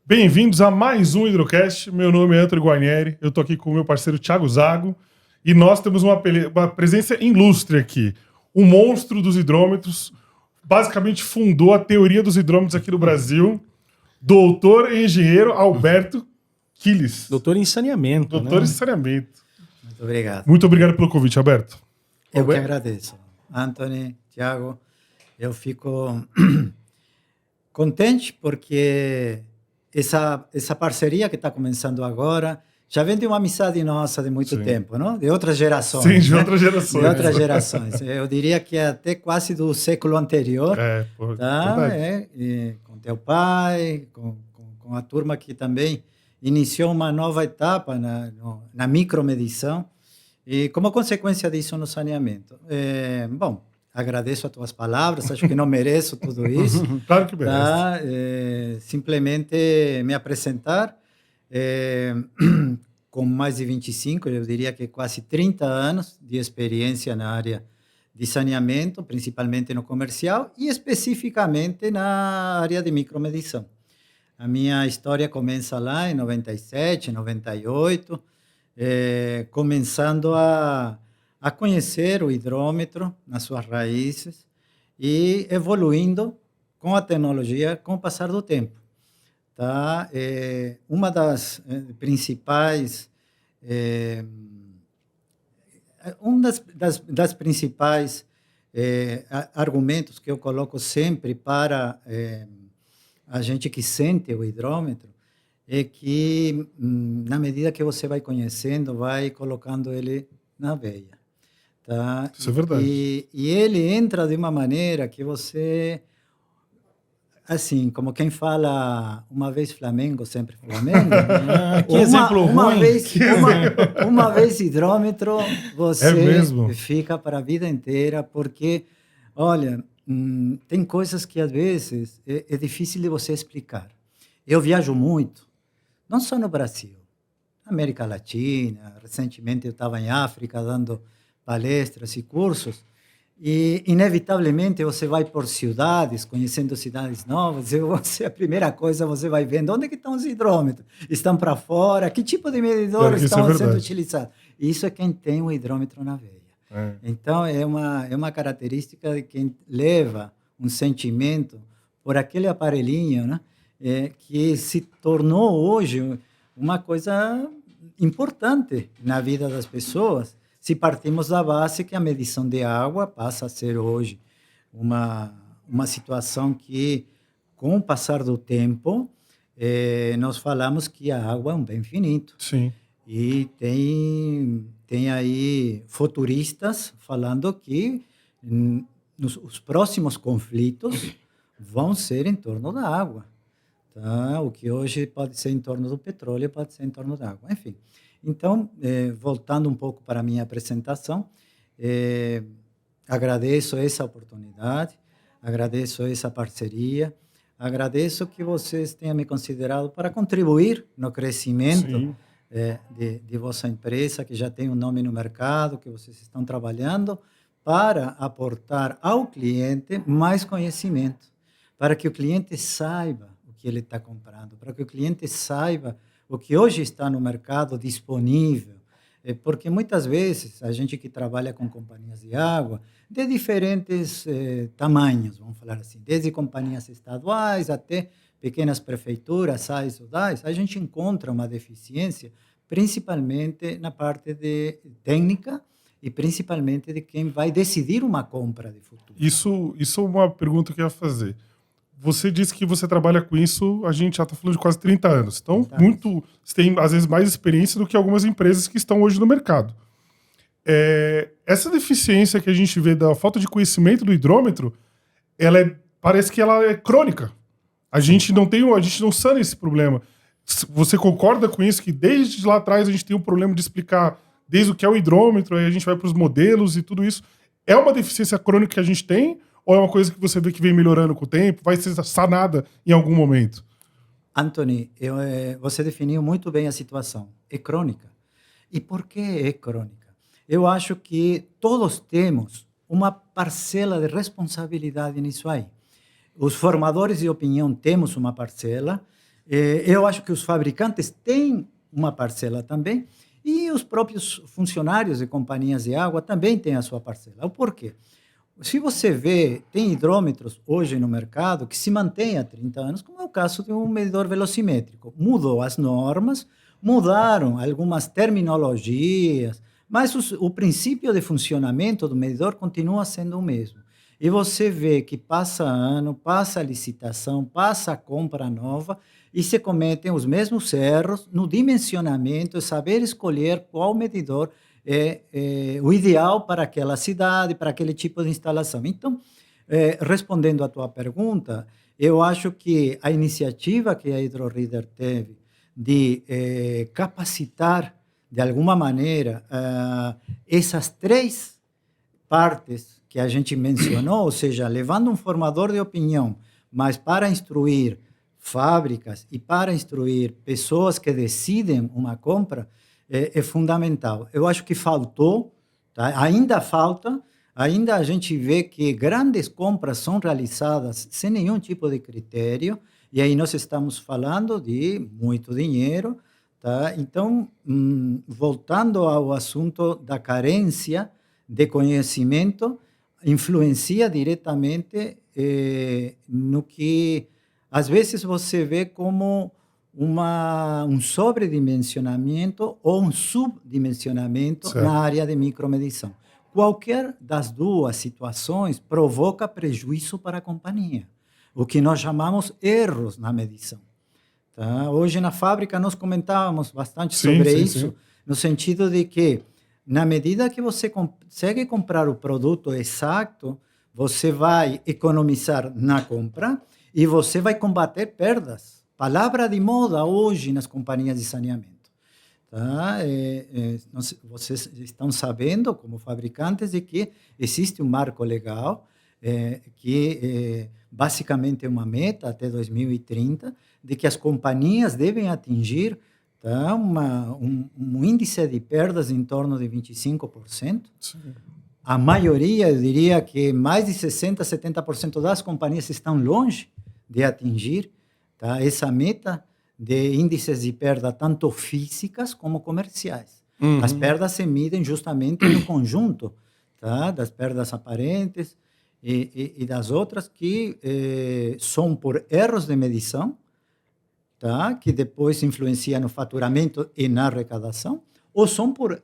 Bem-vindos a mais um Hidrocast. Meu nome é Antônio Guarnieri, eu tô aqui com o meu parceiro Thiago Zago e nós temos uma presença ilustre aqui. O monstro dos hidrômetros, basicamente fundou a teoria dos hidrômetros aqui no Brasil, doutor e engenheiro Alberto Quiles. Doutor em saneamento. Doutor em saneamento. Muito obrigado. Muito obrigado pelo convite, Alberto. Eu que agradeço. Antônio, Thiago, eu fico contente porque essa parceria que está começando agora já vem de uma amizade nossa de muito tempo, não? De outras gerações. Sim, de outras gerações. De outras gerações. Eu diria que é até quase do século anterior. Tá? Com teu pai, com a turma que também iniciou uma nova etapa na micromedição e, como consequência disso, no saneamento. Bom, agradeço as tuas palavras, acho que não mereço tudo isso. Claro que merece. Tá? Simplesmente me apresentar com mais de 25, eu diria que quase 30 anos de experiência na área de saneamento, principalmente no comercial e especificamente na área de micromedição. A minha história começa lá em 97, 98, começando a conhecer o hidrômetro nas suas raízes e evoluindo com a tecnologia com o passar do tempo. Tá? Uma das principais das principais argumentos que eu coloco sempre para a gente que sente o hidrômetro é que, na medida que você vai conhecendo, vai colocando ele na veia. Tá? Isso é verdade. E ele entra de uma maneira que você, assim, como quem fala uma vez Flamengo, sempre Flamengo. Que exemplo ruim. Uma vez hidrômetro, você mesmo? fica para a vida inteira, porque, olha, tem coisas que às vezes é difícil de você explicar. Eu viajo muito, não só no Brasil, na América Latina. Recentemente eu estava em África dando palestras e cursos, e inevitavelmente você vai por cidades, conhecendo cidades novas, e você, a primeira coisa você vai vendo onde é que estão os hidrômetros, estão para fora, que tipo de medidores estão sendo utilizados. Isso é quem tem o hidrômetro na veia. Então é uma característica de quem leva um sentimento por aquele aparelhinho, né, que se tornou hoje uma coisa importante na vida das pessoas. Se partimos da base que a medição de água passa a ser hoje uma situação que, com o passar do tempo, nós falamos que a água é um bem finito. Sim. E tem aí futuristas falando que os próximos conflitos vão ser em torno da água. Tá? O que hoje pode ser em torno do petróleo, pode ser em torno da água. Enfim. Então, voltando um pouco para a minha apresentação, agradeço essa oportunidade, agradeço essa parceria, agradeço que vocês tenham me considerado para contribuir no crescimento de vossa empresa, que já tem um nome no mercado, que vocês estão trabalhando, para aportar ao cliente mais conhecimento, para que o cliente saiba o que ele está comprando, para que o cliente saiba o que hoje está no mercado disponível, porque muitas vezes a gente que trabalha com companhias de água, de diferentes tamanhos, vamos falar assim, desde companhias estaduais até pequenas prefeituras, SAIs, UDAIs, a gente encontra uma deficiência, principalmente na parte de técnica e principalmente de quem vai decidir uma compra de futuro. Isso é uma pergunta que eu ia fazer. Você disse que você trabalha com isso, a gente já está falando de quase 30 anos. Então, você tem, às vezes, mais experiência do que algumas empresas que estão hoje no mercado. Essa deficiência que a gente vê da falta de conhecimento do hidrômetro, parece que ela é crônica. A gente não sana esse problema. Você concorda com isso, que desde lá atrás a gente tem um problema de explicar desde o que é o hidrômetro, aí a gente vai para os modelos e tudo isso. É uma deficiência crônica que a gente tem, ou é uma coisa que você vê que vem melhorando com o tempo, vai ser sanada em algum momento? Anthony, você definiu muito bem a situação. É crônica. E por que é crônica? Eu acho que todos temos uma parcela de responsabilidade nisso aí. Os formadores de opinião temos uma parcela, Eu acho que os fabricantes têm uma parcela também, e os próprios funcionários de companhias de água também têm a sua parcela. O porquê? Se você vê, tem hidrômetros hoje no mercado que se mantêm há 30 anos, como é o caso de um medidor velocimétrico. Mudou as normas, mudaram algumas terminologias, mas o princípio de funcionamento do medidor continua sendo o mesmo. E você vê que passa ano, passa a licitação, passa a compra nova, e se cometem os mesmos erros no dimensionamento, saber escolher qual medidor é o ideal para aquela cidade, para aquele tipo de instalação. Então, respondendo à tua pergunta, eu acho que a iniciativa que a HydroReader teve de capacitar, de alguma maneira, essas três partes que a gente mencionou, ou seja, levando um formador de opinião, mas para instruir fábricas e para instruir pessoas que decidem uma compra, é fundamental. Eu acho que faltou, tá? Ainda falta, ainda a gente vê que grandes compras são realizadas sem nenhum tipo de critério, e aí nós estamos falando de muito dinheiro, tá? Então, voltando ao assunto da carência de conhecimento, influencia diretamente no que às vezes você vê como um sobredimensionamento ou um subdimensionamento certo. na área de micromedição. Qualquer das duas situações provoca prejuízo para a companhia, o que nós chamamos erros na medição. Tá? Hoje na fábrica nós comentávamos bastante sobre isso, no sentido de que, na medida que você consegue comprar o produto exato, você vai economizar na compra e você vai combater perdas. Palavra de moda hoje nas companhias de saneamento. Tá? Vocês estão sabendo, como fabricantes, de que existe um marco legal que basicamente é uma meta até 2030, de que as companhias devem atingir, tá, um índice de perdas em torno de 25%. Sim. A maioria, eu diria que mais de 60%, 70% das companhias estão longe de atingir, tá, essa meta de índices de perda, tanto físicas como comerciais. Uhum. As perdas se medem justamente no conjunto, tá, das perdas aparentes e das outras que são por erros de medição, tá, que depois influenciam no faturamento e na arrecadação, ou são por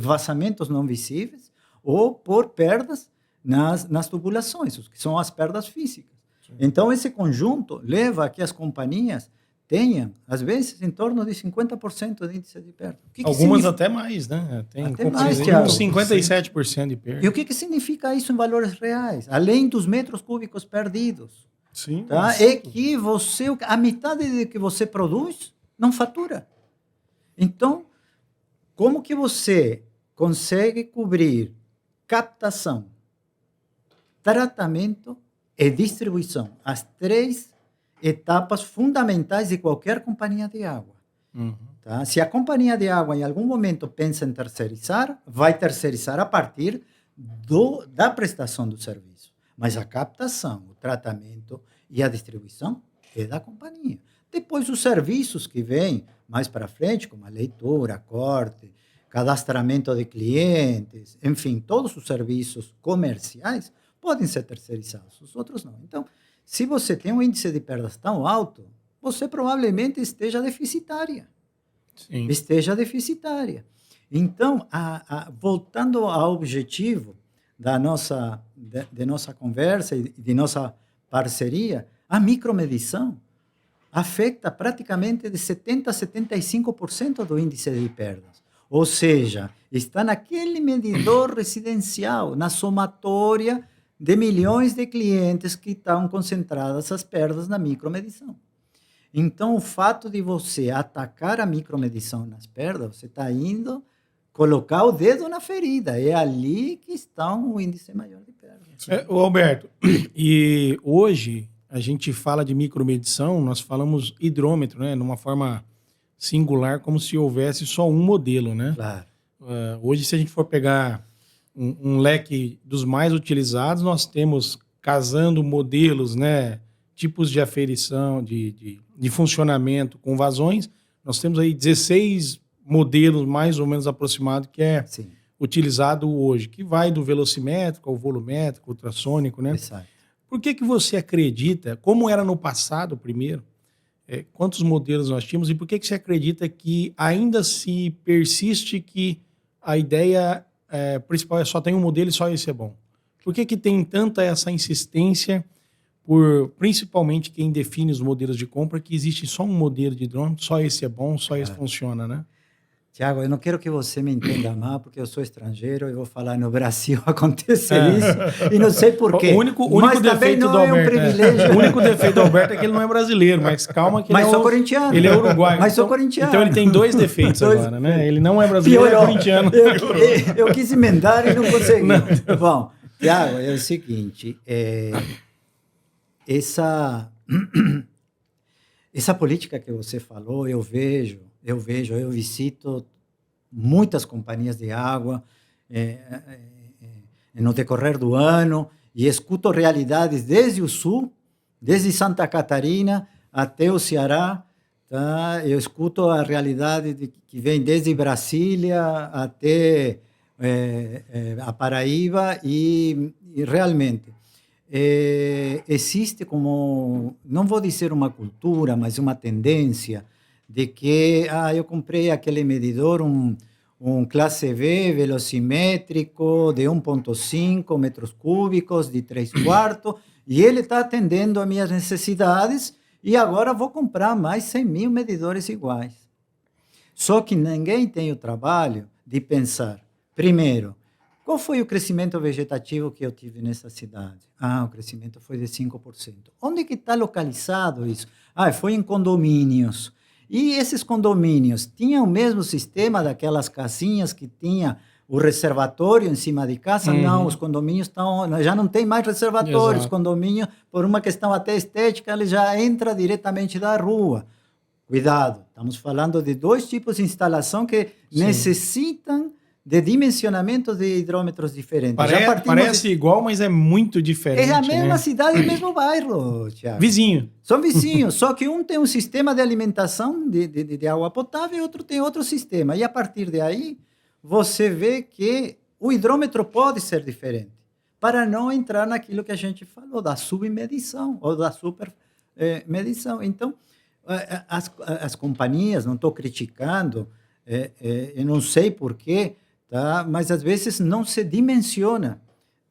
vazamentos não visíveis, ou por perdas nas tubulações, que são as perdas físicas. Sim. Então, esse conjunto leva a que as companhias tenham, às vezes, em torno de 50% de índice de perda. Algumas até mais, né? Tem até mais, Thiago. 57% de perda. E o que significa isso em valores reais? Além dos metros cúbicos perdidos. Sim, tá? É que a metade do que você produz não fatura. Então, como que você consegue cobrir captação, tratamento e distribuição, as três etapas fundamentais de qualquer companhia de água? Uhum. Tá? Se a companhia de água em algum momento pensa em terceirizar, vai terceirizar a partir da prestação do serviço. Mas a captação, o tratamento e a distribuição é da companhia. Depois, os serviços que vêm mais para frente, como a leitura, corte, cadastramento de clientes, enfim, todos os serviços comerciais podem ser terceirizados, os outros não. Então, se você tem um índice de perdas tão alto, você provavelmente esteja deficitária. Sim. Esteja deficitária. Então, voltando ao objetivo de nossa conversa e de nossa parceria, a micromedição afeta praticamente de 70% a 75% do índice de perdas. Ou seja, está naquele medidor residencial, na somatória de milhões de clientes que estão concentradas as perdas na micromedição. Então, o fato de você atacar a micromedição nas perdas, você está indo colocar o dedo na ferida. É ali que está o índice maior de perdas. Alberto, e hoje a gente fala de micromedição, nós falamos hidrômetro, né, numa forma singular, como se houvesse só um modelo, né? Claro. Hoje, se a gente for pegar um leque dos mais utilizados, nós temos, casando modelos, né, tipos de aferição, de funcionamento com vazões. Nós temos aí 16 modelos mais ou menos aproximados que é Sim, utilizado hoje, que vai do velocimétrico ao volumétrico, ultrassônico, né? exato. Por que você acredita, como era no passado primeiro, quantos modelos nós tínhamos e por que você acredita que ainda se persiste que a ideia principal é só tem um modelo e só esse é bom? Por que tem tanta essa insistência por, principalmente quem define os modelos de compra, que existe só um modelo de drone, só esse é bom, só esse funciona, né? Tiago, eu não quero que você me entenda mal, porque eu sou estrangeiro e vou falar no Brasil acontece isso, e não sei por quê. O único mas também defeito não do é um Alberto, privilégio. O único defeito do Alberto é que ele não é brasileiro, mas calma que Mas ele sou corintiano. Ele é uruguaio. Mas sou corintiano. Então ele tem 2 defeitos agora, né? Ele não é brasileiro, Piorou. é corintiano. Eu quis emendar e não consegui. Bom, Tiago, é o seguinte, essa política que você falou, eu visito muitas companhias de água no decorrer do ano e escuto realidades desde o sul, desde Santa Catarina até o Ceará. Tá? Eu escuto a realidade que vem desde Brasília até a Paraíba e realmente existe como, não vou dizer uma cultura, mas uma tendência de que eu comprei aquele medidor, um classe V velocimétrico de 1,5 metros cúbicos de 3/4, e ele está atendendo às minhas necessidades, e agora vou comprar mais 100.000 medidores iguais. Só que ninguém tem o trabalho de pensar, primeiro, qual foi o crescimento vegetativo que eu tive nessa cidade? O crescimento foi de 5%. Onde que está localizado isso? Foi em condomínios. E esses condomínios tinham o mesmo sistema daquelas casinhas que tinha o reservatório em cima de casa? Não, os condomínios já não tem mais reservatório. Os condomínios, por uma questão até estética, ele já entra diretamente da rua. Cuidado, estamos falando de 2 tipos de instalação que necessitam de dimensionamento de hidrômetros diferentes. Parece igual, mas é muito diferente. É a mesma né? cidade e o mesmo bairro, Thiago. Vizinho. São vizinhos, só que um tem um sistema de alimentação de água potável e outro tem outro sistema. E a partir daí, você vê que o hidrômetro pode ser diferente, para não entrar naquilo que a gente falou, da submedição ou da supermedição. Então, as companhias, não estou criticando, eu não sei porquê, tá? Mas às vezes não se dimensiona.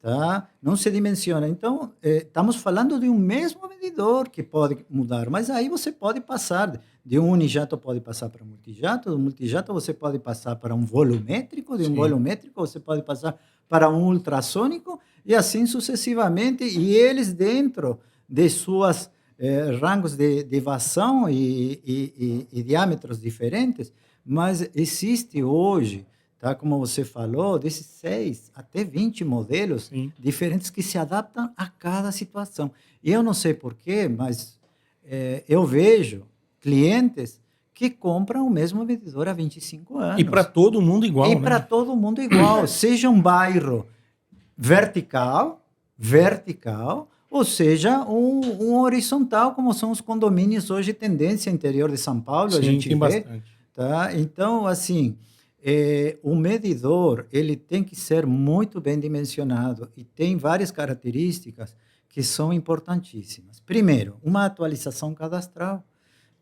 Tá? Não se dimensiona. Então, estamos falando de um mesmo medidor que pode mudar, mas aí você pode passar de um unijato, pode passar para um multijato, do multijato você pode passar para um volumétrico, de um volumétrico você pode passar para um ultrassônico e assim sucessivamente, e eles dentro de suas rangos de vazão e diâmetros diferentes, mas existe hoje, tá, como você falou, desses 6 até 20 modelos diferentes que se adaptam a cada situação. E eu não sei porquê, mas eu vejo clientes que compram o mesmo medidor há 25 anos. E para todo mundo igual. E né? para todo mundo igual. Seja um bairro vertical, ou seja um horizontal, como são os condomínios hoje, tendência interior de São Paulo, a gente tem vê. bastante. Tá? Então, assim, o medidor ele tem que ser muito bem dimensionado e tem várias características que são importantíssimas. Primeiro, uma atualização cadastral.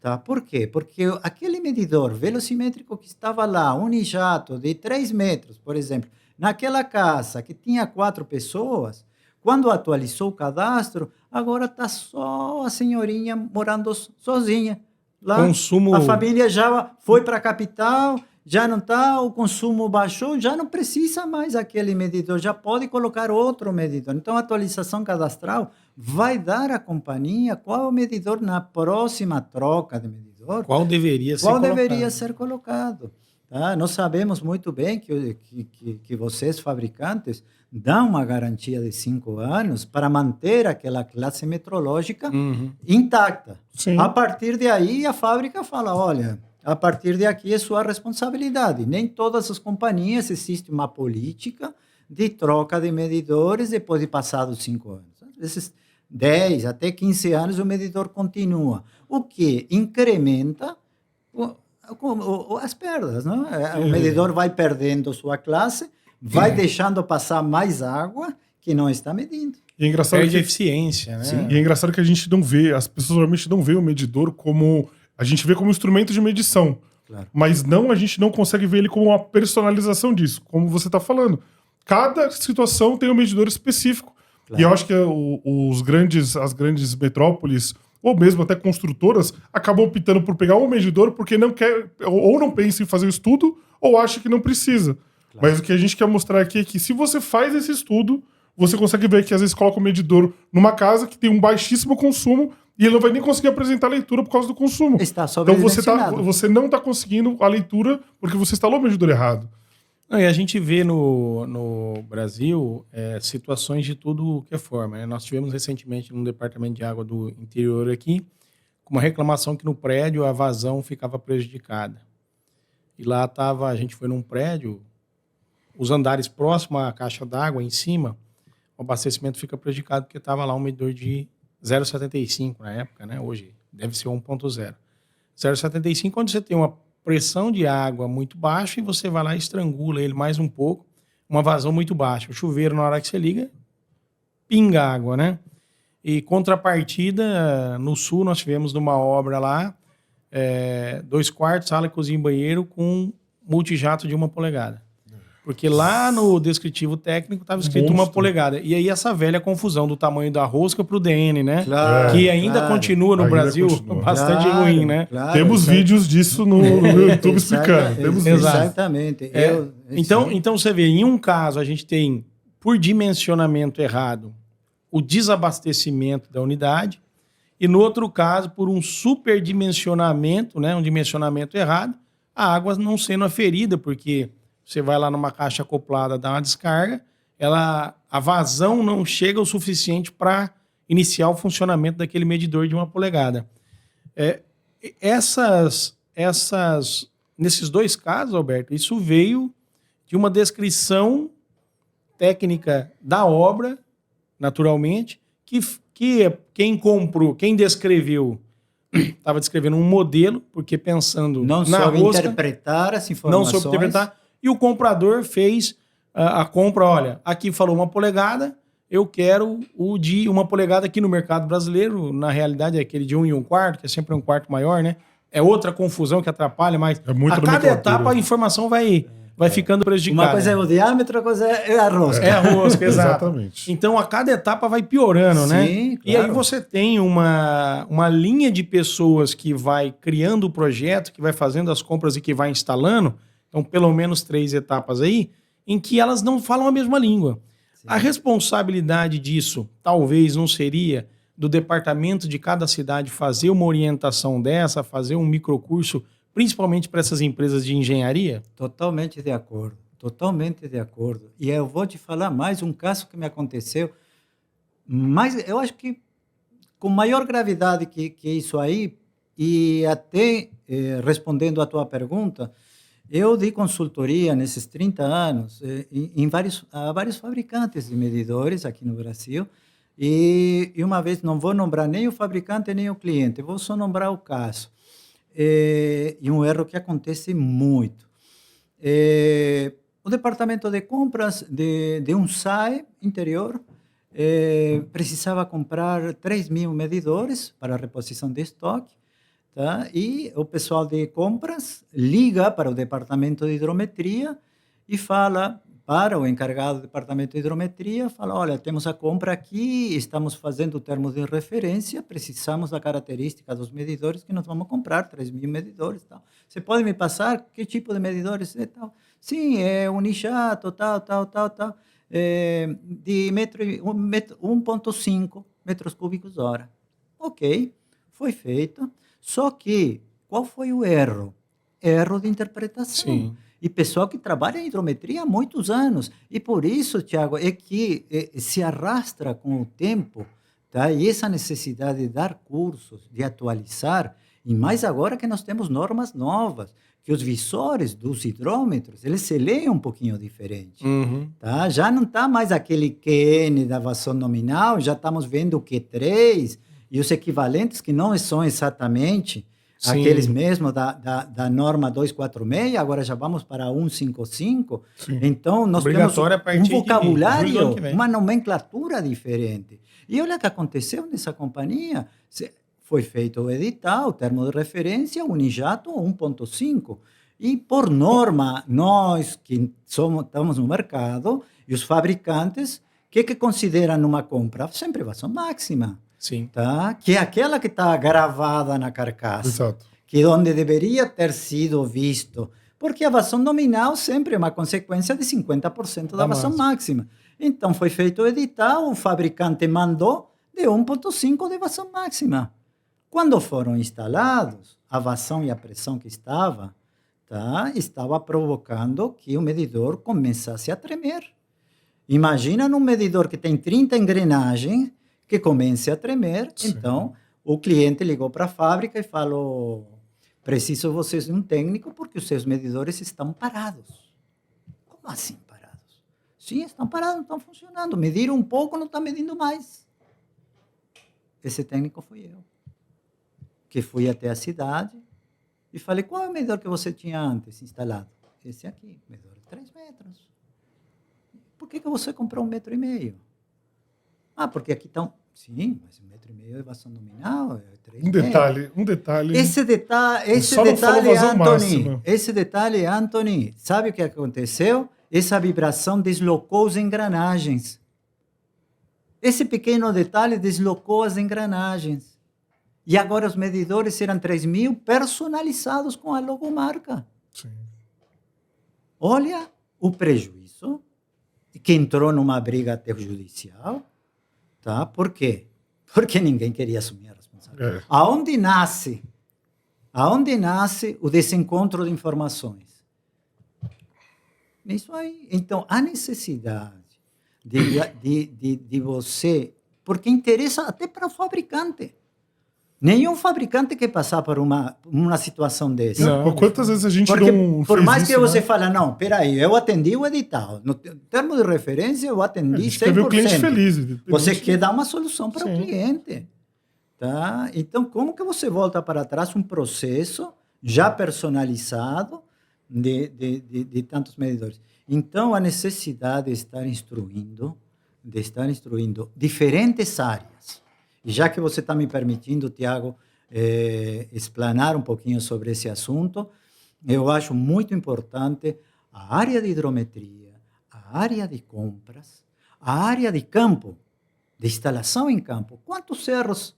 Tá? Por quê? Porque aquele medidor velocimétrico que estava lá, unijato de 3 metros, por exemplo, naquela casa que tinha 4 pessoas, quando atualizou o cadastro, agora está só a senhorinha morando sozinha. Lá, Consumo... A família já foi para a capital, já não está, o consumo baixou, já não precisa mais aquele medidor, já pode colocar outro medidor. Então, a atualização cadastral vai dar à companhia qual é o medidor na próxima troca de medidor. Qual deveria ser colocado. Tá? Nós sabemos muito bem que vocês, fabricantes, dão uma garantia de 5 anos para manter aquela classe metrológica intacta. Sim. A partir de aí, a fábrica fala, olha, a partir de aqui é sua responsabilidade. Nem todas as companhias existe uma política de troca de medidores depois de passados 5 anos. Às vezes 10 até 15 anos o medidor continua, o que incrementa as perdas, não? O medidor vai perdendo sua classe, vai deixando passar mais água que não está medindo. E é engraçado Perde que, eficiência, né? e é engraçado que a gente não vê, as pessoas normalmente não vê o medidor como... A gente vê como instrumento de medição. Claro. Mas a gente não consegue ver ele como uma personalização disso, como você está falando. Cada situação tem um medidor específico. Claro. E eu acho que as grandes metrópoles, ou mesmo até construtoras, acabam optando por pegar um medidor porque não quer, ou não pensa em fazer o estudo, ou acha que não precisa. Claro. Mas o que a gente quer mostrar aqui é que se você faz esse estudo, você consegue ver que às vezes coloca o medidor numa casa que tem um baixíssimo consumo e ele não vai nem conseguir apresentar a leitura por causa do consumo. Está então você não está conseguindo a leitura porque você instalou o medidor errado. E a gente vê no Brasil situações de tudo que é forma, né? Nós tivemos recentemente num departamento de água do interior aqui uma reclamação que no prédio a vazão ficava prejudicada. E lá a gente foi num prédio, os andares próximos à caixa d'água em cima, o abastecimento fica prejudicado porque estava lá um medidor de 0,75 na época, né? Hoje deve ser 1,0. 0,75, onde você tem uma pressão de água muito baixa e você vai lá e estrangula ele mais um pouco, uma vazão muito baixa. O chuveiro, na hora que você liga, pinga água, né? E contrapartida, no sul nós tivemos numa obra lá, 2 quartos, sala, cozinha e banheiro com multijato de 1 polegada. Porque lá no descritivo técnico estava escrito 1 polegada. E aí essa velha confusão do tamanho da rosca para o DN, né? Claro, que ainda continua no Brasil bastante ruim, né? Claro, temos vídeos disso no YouTube explicando. Temos exatamente. Então você vê, em um caso a gente tem, por dimensionamento errado, o desabastecimento da unidade, e no outro caso, por um superdimensionamento, né, um dimensionamento errado, a água não sendo aferida, porque você vai lá numa caixa acoplada, dá uma descarga, a vazão não chega o suficiente para iniciar o funcionamento daquele medidor de 1 polegada. Nesses 2 casos, Alberto, isso veio de uma descrição técnica da obra, naturalmente, que quem descreveu estava descrevendo um modelo, porque pensando não na soube rosca, interpretar as informações. não soube interpretar, e o comprador fez a compra, olha, aqui falou 1 polegada, eu quero o de 1 polegada aqui no mercado brasileiro, na realidade é aquele de 1 1/4, que é sempre 1/4 maior, né? É outra confusão que atrapalha, mas a cada etapa a informação vai ficando prejudicada. Uma coisa é o diâmetro, outra coisa é a rosca. É a rosca, exato. Exatamente. Então, a cada etapa vai piorando, né? Sim, claro. E aí você tem uma linha de pessoas que vai criando o projeto, que vai fazendo as compras e que vai instalando, então pelo menos 3 etapas aí, em que elas não falam a mesma língua. Sim. A responsabilidade disso talvez não seria do departamento de cada cidade fazer uma orientação dessa, fazer um microcurso, principalmente para essas empresas de engenharia? Totalmente de acordo, totalmente de acordo. E eu vou te falar mais um caso que me aconteceu, mas eu acho que com maior gravidade que isso aí, e até respondendo à tua pergunta, eu dei consultoria nesses 30 anos a vários fabricantes de medidores aqui no Brasil, e uma vez, não vou nombrar nem o fabricante nem o cliente, vou só nombrar o caso. E um erro que acontece muito. O departamento de compras de um SAE interior precisava comprar 3.000 medidores para reposição de estoque, tá? E o pessoal de compras liga para o departamento de hidrometria e fala para o encarregado do departamento de hidrometria, fala, olha, temos a compra aqui, estamos fazendo termos de referência, precisamos da característica dos medidores que nós vamos comprar, 3.000 medidores. Tal. Você pode me passar que tipo de medidores é tal? Sim, é unijato, tal, de 1,5 metros cúbicos hora. Ok, foi feito. Só que, qual foi o erro? Erro de interpretação. Sim. E pessoal que trabalha em hidrometria há muitos anos. E por isso, Tiago, é que se arrastra com o tempo, tá? E essa necessidade de dar cursos, de atualizar, E mais agora que nós temos normas novas, que os visores dos hidrômetros, eles se leem um pouquinho diferente. Tá? Já não está mais aquele QN da vazão nominal, já estamos vendo o Q3 e os equivalentes que não são exatamente aqueles mesmos da norma 246, agora já vamos para 155. Sim. Então, nós temos um vocabulário, uma nomenclatura diferente. E olha o que aconteceu nessa companhia. Foi feito o edital, o termo de referência, Unijato 1.5. E, por norma, nós que estamos no mercado e os fabricantes, o que consideram uma compra? Sempre vazão máxima. Sim. Tá? Que é aquela que está gravada na carcaça. Exato. Que é onde deveria ter sido visto. Porque a vazão nominal sempre é uma consequência de 50% da vazão máxima. Então, foi feito o edital, o fabricante mandou de 1.5 de vazão máxima. Quando foram instalados, a vazão e a pressão que estava provocando que o medidor começasse a tremer. Imagina num medidor que tem 30 engrenagens, que comece a tremer. Sim. Então, o cliente ligou para a fábrica e falou: preciso vocês de um técnico porque os seus medidores estão parados. Como assim parados? Sim, estão parados, não estão funcionando. Mediram um pouco, não está medindo mais. Esse técnico fui eu, que fui até a cidade e falei: qual é o medidor que você tinha antes instalado? Esse aqui, medidor de 3 metros. Por que você comprou 1,5 metro? Ah, porque aqui estão... Sim, mas 1,5 metro é vazão nominal, é 3 metros. Um detalhe. Esse detalhe, Anthony, sabe o que aconteceu? Essa vibração deslocou as engrenagens. Esse pequeno detalhe deslocou as engrenagens. E agora os medidores eram 3.000 personalizados com a logomarca. Sim. Olha o prejuízo que entrou numa briga até judicial. Tá? Por quê? Porque ninguém queria assumir a responsabilidade. Aonde nasce o desencontro de informações? Nisso aí. Então, a necessidade de você... Porque interessa até para o fabricante. Nenhum fabricante quer passar por uma situação dessa. Não, quantas vezes a gente porque, não por fez mais isso, que você né? fale, não, peraí, eu atendi o edital. No termo de referência, eu atendi 100%. Quer ver o cliente feliz. Você quer dar uma solução para o cliente. Tá? Então, como que você volta para trás um processo já personalizado de tantos medidores? Então, a necessidade de estar instruindo diferentes áreas. E já que você está me permitindo, Tiago, explanar um pouquinho sobre esse assunto, eu acho muito importante a área de hidrometria, a área de compras, a área de campo, de instalação em campo. Quantos erros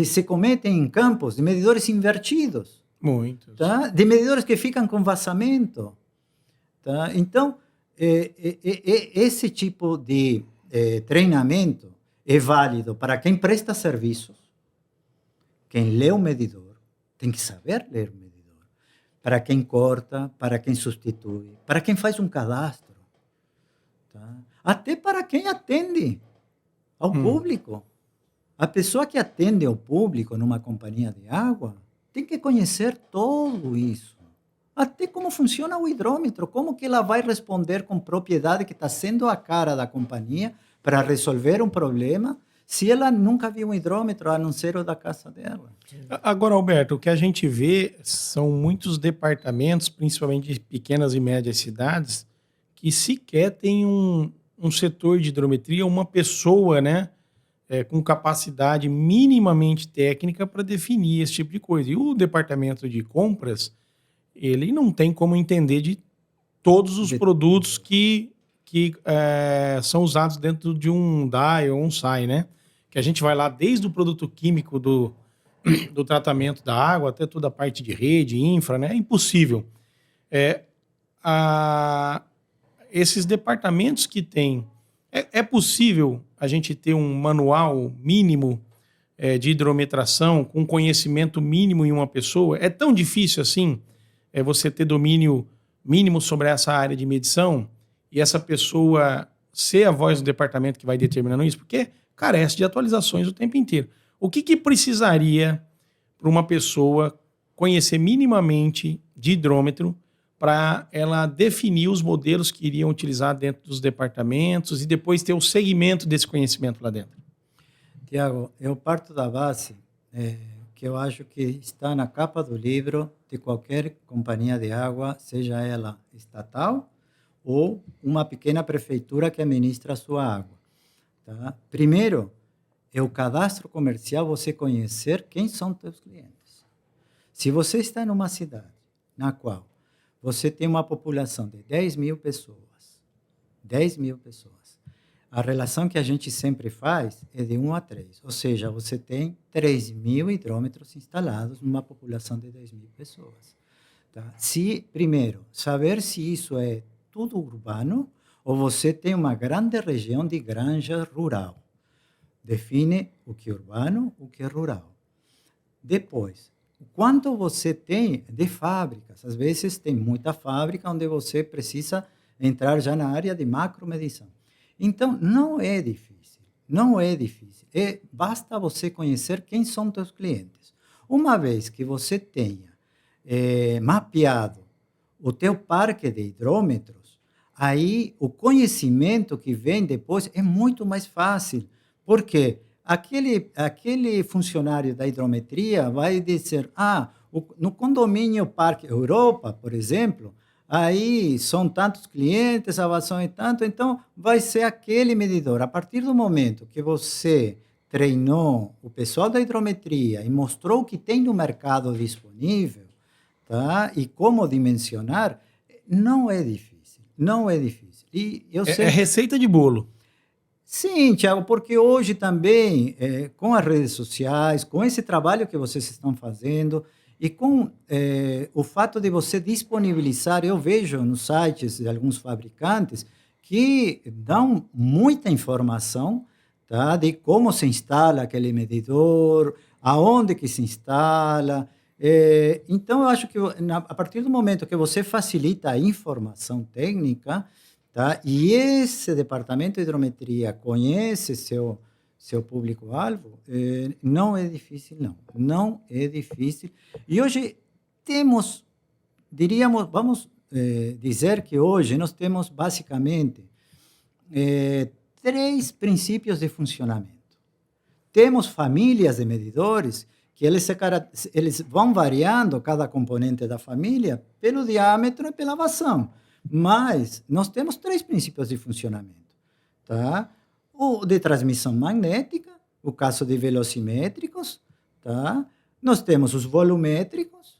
se cometem em campos de medidores invertidos? Muitos. Tá? De medidores que ficam com vazamento. Tá? Então, esse tipo de treinamento é válido para quem presta serviços, quem lê o medidor, tem que saber ler o medidor, para quem corta, para quem substitui, para quem faz um cadastro, tá? Até para quem atende ao público. A pessoa que atende ao público numa companhia de água tem que conhecer tudo isso. Até como funciona o hidrômetro, como que ela vai responder com propriedade que está sendo a cara da companhia para resolver um problema, se ela nunca viu um hidrômetro, a não ser o da casa dela. Agora, Alberto, o que a gente vê são muitos departamentos, principalmente de pequenas e médias cidades, que sequer tem um setor de hidrometria, uma pessoa, né, com capacidade minimamente técnica para definir esse tipo de coisa. E o departamento de compras, ele não tem como entender de todos os produtos que são usados dentro de um DAI ou um SAI, né? Que a gente vai lá desde o produto químico do tratamento da água até toda a parte de rede, infra, né? É impossível. Esses departamentos que tem... É possível a gente ter um manual mínimo de hidrometração com conhecimento mínimo em uma pessoa? É tão difícil assim você ter domínio mínimo sobre essa área de medição e essa pessoa ser a voz do departamento que vai determinando isso? Porque carece de atualizações o tempo inteiro. O que precisaria para uma pessoa conhecer minimamente de hidrômetro para ela definir os modelos que iriam utilizar dentro dos departamentos e depois ter o segmento desse conhecimento lá dentro? Tiago, eu parto da base que eu acho que está na capa do livro de qualquer companhia de água, seja ela estatal ou uma pequena prefeitura que administra a sua água. Tá? Primeiro, é o cadastro comercial, você conhecer quem são seus clientes. Se você está numa cidade na qual você tem uma população de 10 mil pessoas, 10 mil pessoas, a relação que a gente sempre faz é de 1 a 3, ou seja, você tem 3 mil hidrômetros instalados numa população de 10 mil pessoas. Tá? Primeiro, saber se isso é tudo urbano ou você tem uma grande região de granja rural. Define o que é urbano, o que é rural. Depois, quanto você tem de fábricas? Às vezes tem muita fábrica onde você precisa entrar já na área de macromedição. Então, não é difícil, não é difícil. Basta você conhecer quem são seus clientes. Uma vez que você tenha mapeado o teu parque de hidrômetros, aí o conhecimento que vem depois é muito mais fácil, porque aquele funcionário da hidrometria vai dizer, no condomínio Parque Europa, por exemplo, aí são tantos clientes, a vazão é tanto, então vai ser aquele medidor. A partir do momento que você treinou o pessoal da hidrometria e mostrou o que tem no mercado disponível, tá? E como dimensionar, não é difícil, não é difícil. E eu sei... É receita de bolo. Sim, Thiago, porque hoje também, com as redes sociais, com esse trabalho que vocês estão fazendo e com o fato de você disponibilizar, eu vejo nos sites de alguns fabricantes que dão muita informação, tá, de como se instala aquele medidor, aonde que se instala. Então, eu acho que a partir do momento que você facilita a informação técnica, tá, e esse departamento de hidrometria conhece seu público-alvo, não é difícil, não. Não é difícil. E hoje temos, vamos dizer que hoje nós temos basicamente 3 princípios de funcionamento. Temos famílias de medidores que eles vão variando cada componente da família pelo diâmetro e pela vazão. Mas nós temos 3 princípios de funcionamento. Tá? O de transmissão magnética, o caso de velocimétricos, tá? Nós temos os volumétricos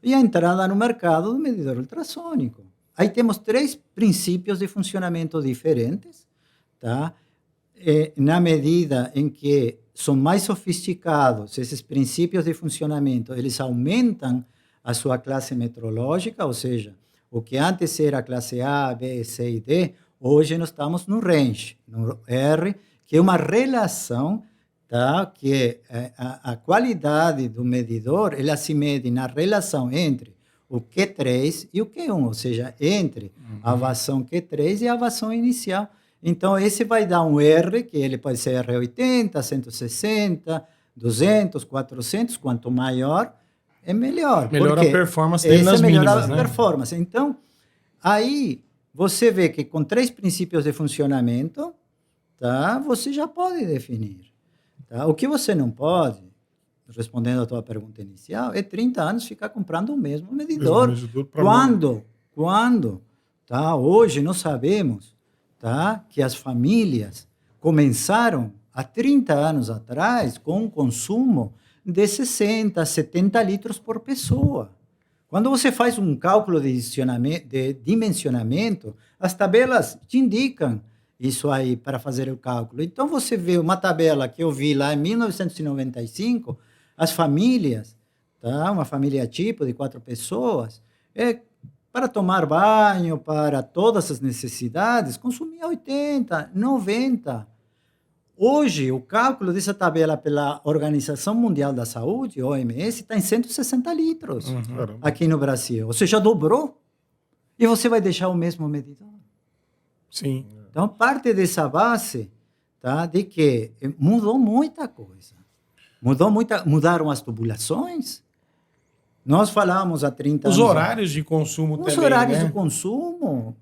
e a entrada no mercado do medidor ultrassônico. Aí temos 3 princípios de funcionamento diferentes, tá? Na medida em que são mais sofisticados, esses princípios de funcionamento, eles aumentam a sua classe metrológica, ou seja, o que antes era classe A, B, C e D, hoje nós estamos no range, no R, que é uma relação, tá? Que a qualidade do medidor ela se mede na relação entre o Q3 e o Q1, ou seja, entre a vazão Q3 e a vazão inicial. Então, esse vai dar um R, que ele pode ser R80, 160, 200, 400, quanto maior, é melhor. Melhora a performance dele nas mínimas, né? Performance. Então, aí você vê que com 3 princípios de funcionamento, tá, você já pode definir. Tá? O que você não pode, respondendo à tua pergunta inicial, é 30 anos ficar comprando o mesmo medidor. Quando? Tá? Hoje nós sabemos, tá, que as famílias começaram há 30 anos atrás com um consumo de 60, 70 litros por pessoa. Quando você faz um cálculo de dimensionamento, as tabelas te indicam isso aí para fazer o cálculo. Então, você vê uma tabela que eu vi lá em 1995, as famílias, tá? Uma família tipo de 4 pessoas, para tomar banho, para todas as necessidades, consumia 80, 90. Hoje, o cálculo dessa tabela pela Organização Mundial da Saúde, OMS, está em 160 litros aqui no Brasil. Ou seja, dobrou. E você vai deixar o mesmo medidor. Sim. Então, parte dessa base, tá, de que mudou muita coisa. Mudaram as tubulações, Nós falávamos há 30 Os anos. horários de consumo Os também, horários né? de consumo.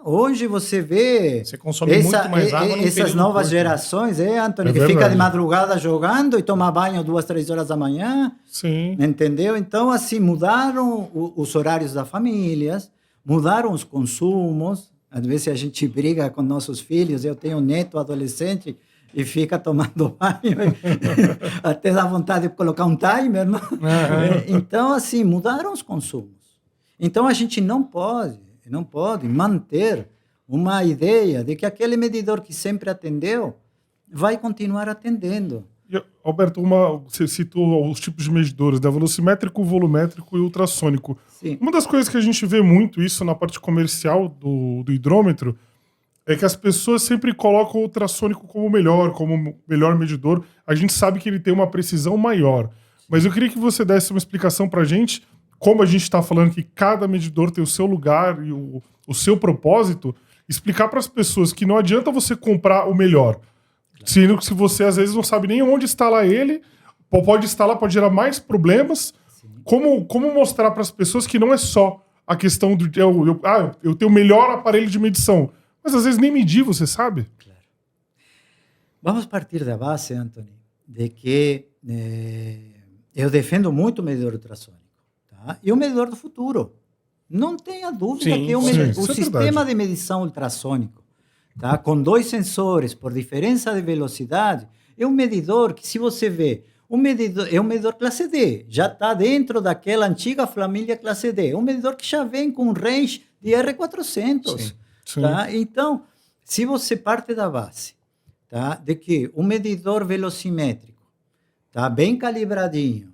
Hoje você vê Você consome muito mais água num essas período novas curto. gerações, Antônio, É que fica verdade. de madrugada jogando e toma banho 2, 3 horas da manhã, Sim. entendeu? Então, assim, mudaram os horários das famílias, mudaram os consumos. Às vezes a gente briga com nossos filhos, eu tenho um neto adolescente e fica tomando banho, até dá vontade de colocar um timer, não? Então, assim, mudaram os consumos. Então, a gente não pode manter uma ideia de que aquele medidor que sempre atendeu vai continuar atendendo. E, Alberto, você citou os tipos de medidores, né? Velocimétrico, volumétrico e ultrassônico. Sim. Uma das coisas que a gente vê muito isso na parte comercial do hidrômetro é que as pessoas sempre colocam o ultrassônico como o melhor medidor. A gente sabe que ele tem uma precisão maior. Mas eu queria que você desse uma explicação pra gente, como a gente está falando que cada medidor tem o seu lugar e o seu propósito, explicar para as pessoas que não adianta você comprar o melhor. Sendo que se você às vezes não sabe nem onde instalar ele, pode instalar, pode gerar mais problemas. Como mostrar para as pessoas que não é só a questão do eu tenho o melhor aparelho de medição, mas às vezes nem medir, você sabe? Claro. Vamos partir da base, Anthony, de que eu defendo muito o medidor ultrassônico, tá? E o medidor do futuro. Não tenha dúvida Sim, que o sim, isso é sistema verdade. de medição ultrassônico, tá? Com 2 sensores por diferença de velocidade, é um medidor que, se você vê, é um medidor classe D, já está dentro daquela antiga família classe D. É um medidor que já vem com um range de R400. Sim. Tá? Então, se você parte da base, tá, de que o medidor velocimétrico tá bem calibradinho,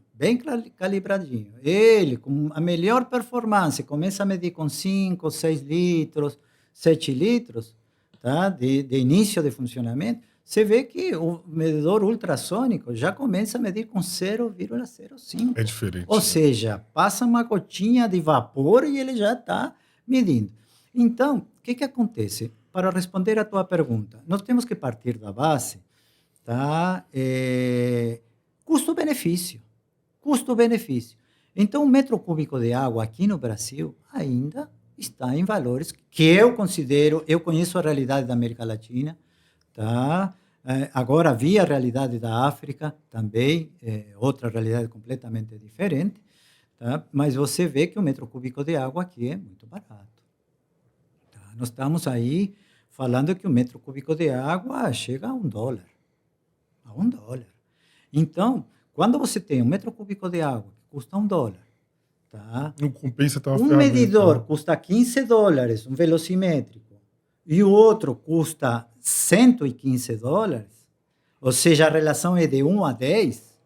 ele com a melhor performance começa a medir com 5, 6 litros, 7 litros, tá, de início de funcionamento, você vê que o medidor ultrassônico já começa a medir com 0,05. É diferente. Ou seja, passa uma gotinha de vapor e ele já está medindo. Então, o que acontece? Para responder à tua pergunta, nós temos que partir da base, tá? Custo-benefício. Custo-benefício. Então, 1 m³ de água aqui no Brasil ainda está em valores que eu considero, eu conheço a realidade da América Latina, tá? Agora vi a realidade da África também, outra realidade completamente diferente, tá? Mas você vê que 1 m³ de água aqui é muito barato. Tá? Nós estamos aí falando que 1 m³ de água chega a $1. A $1. Então, quando você tem 1 m³ de água que custa $1, tá? Não compensa ter uma Um ferramenta, medidor né? custa $15, um velocimétrico, e o outro custa $115, ou seja, a relação é de 1 a 10,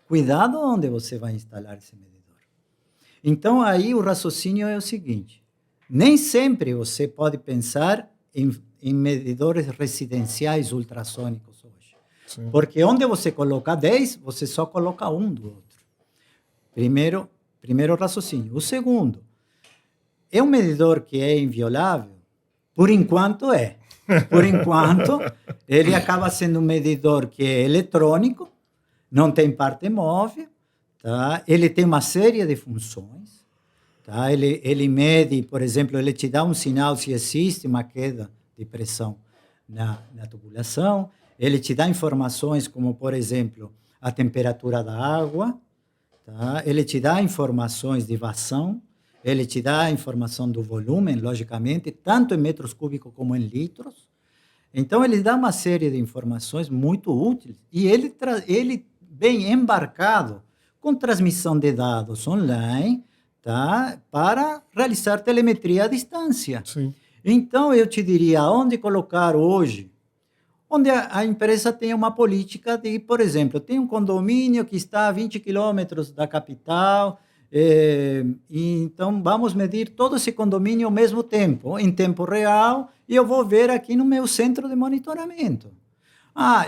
cuidado onde você vai instalar esse medidor. Então, aí o raciocínio é o seguinte, nem sempre você pode pensar em medidores residenciais ultrassônicos hoje. Sim. Porque onde você coloca 10, você só coloca um do outro. Primeiro raciocínio. O segundo, é um medidor que é inviolável? Por enquanto é. Por enquanto, ele acaba sendo um medidor que é eletrônico, não tem parte móvel, tá? Ele tem uma série de funções. Tá? Ele mede, por exemplo, ele te dá um sinal se existe uma queda de pressão na tubulação. Ele te dá informações como, por exemplo, a temperatura da água. Tá? Ele te dá informações de vazão. Ele te dá a informação do volume, logicamente, tanto em metros cúbicos como em litros. Então, ele dá uma série de informações muito úteis. E ele vem embarcado com transmissão de dados online, tá? Para realizar telemetria à distância. Sim. Então, eu te diria, onde colocar hoje? Onde a empresa tem uma política de, por exemplo, tem um condomínio que está a 20 quilômetros da capital, e então vamos medir todo esse condomínio ao mesmo tempo, em tempo real, e eu vou ver aqui no meu centro de monitoramento.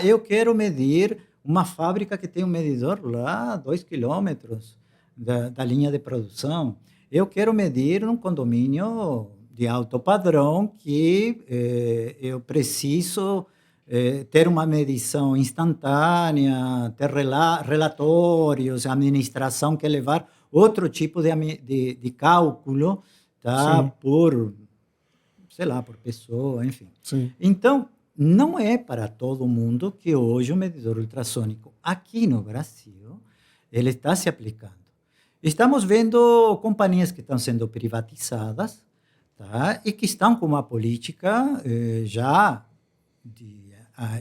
Eu quero medir uma fábrica que tem um medidor lá a 2 quilômetros da linha de produção. Eu quero medir num condomínio de alto padrão que eu preciso ter uma medição instantânea, ter relatórios, a administração quer levar outro tipo de cálculo, tá? Sim. Por, sei lá, por pessoa, enfim. Sim. Então, não é para todo mundo que hoje o medidor ultrassônico aqui no Brasil ele está se aplicando. Estamos vendo companhias que estão sendo privatizadas, tá? E que estão com uma política já,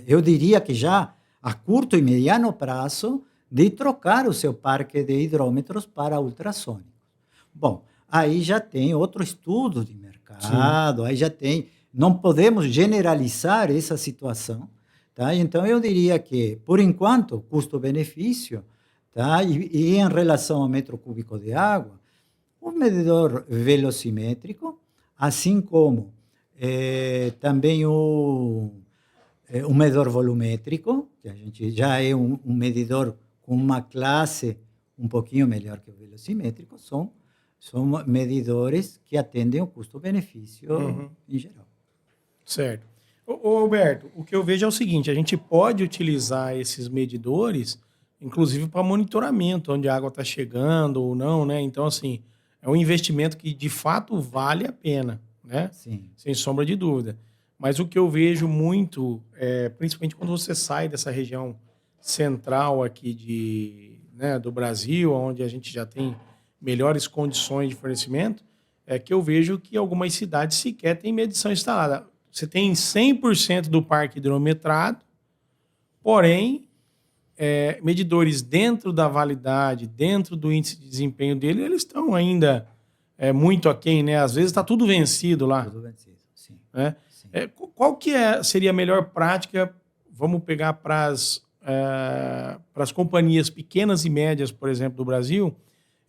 eu diria que já a curto e mediano prazo, de trocar o seu parque de hidrômetros para ultrassônicos. Bom, aí já tem outro estudo de mercado, aí já tem. Não podemos generalizar essa situação, tá? Então eu diria que, por enquanto, custo-benefício, tá? E em relação ao metro cúbico de água, o medidor velocimétrico, assim como também o medidor volumétrico, que a gente já é um medidor com uma classe um pouquinho melhor que o velocimétrico, são medidores que atendem o custo-benefício em geral. Certo. Ô, Alberto, o que eu vejo é o seguinte, a gente pode utilizar esses medidores, inclusive para monitoramento, onde a água está chegando ou não, né? Então, assim, é um investimento que de fato vale a pena, né? Sim. Sem sombra de dúvida. Mas o que eu vejo muito, principalmente quando você sai dessa região central aqui do Brasil, onde a gente já tem melhores condições de fornecimento, é que eu vejo que algumas cidades sequer têm medição instalada. Você tem 100% do parque hidrometrado, porém, medidores dentro da validade, dentro do índice de desempenho dele, eles estão ainda muito aquém, né? Às vezes está tudo vencido lá. Tudo vencido, sim. Né? Sim. Qual que seria a melhor prática, vamos pegar para as companhias pequenas e médias, por exemplo, do Brasil,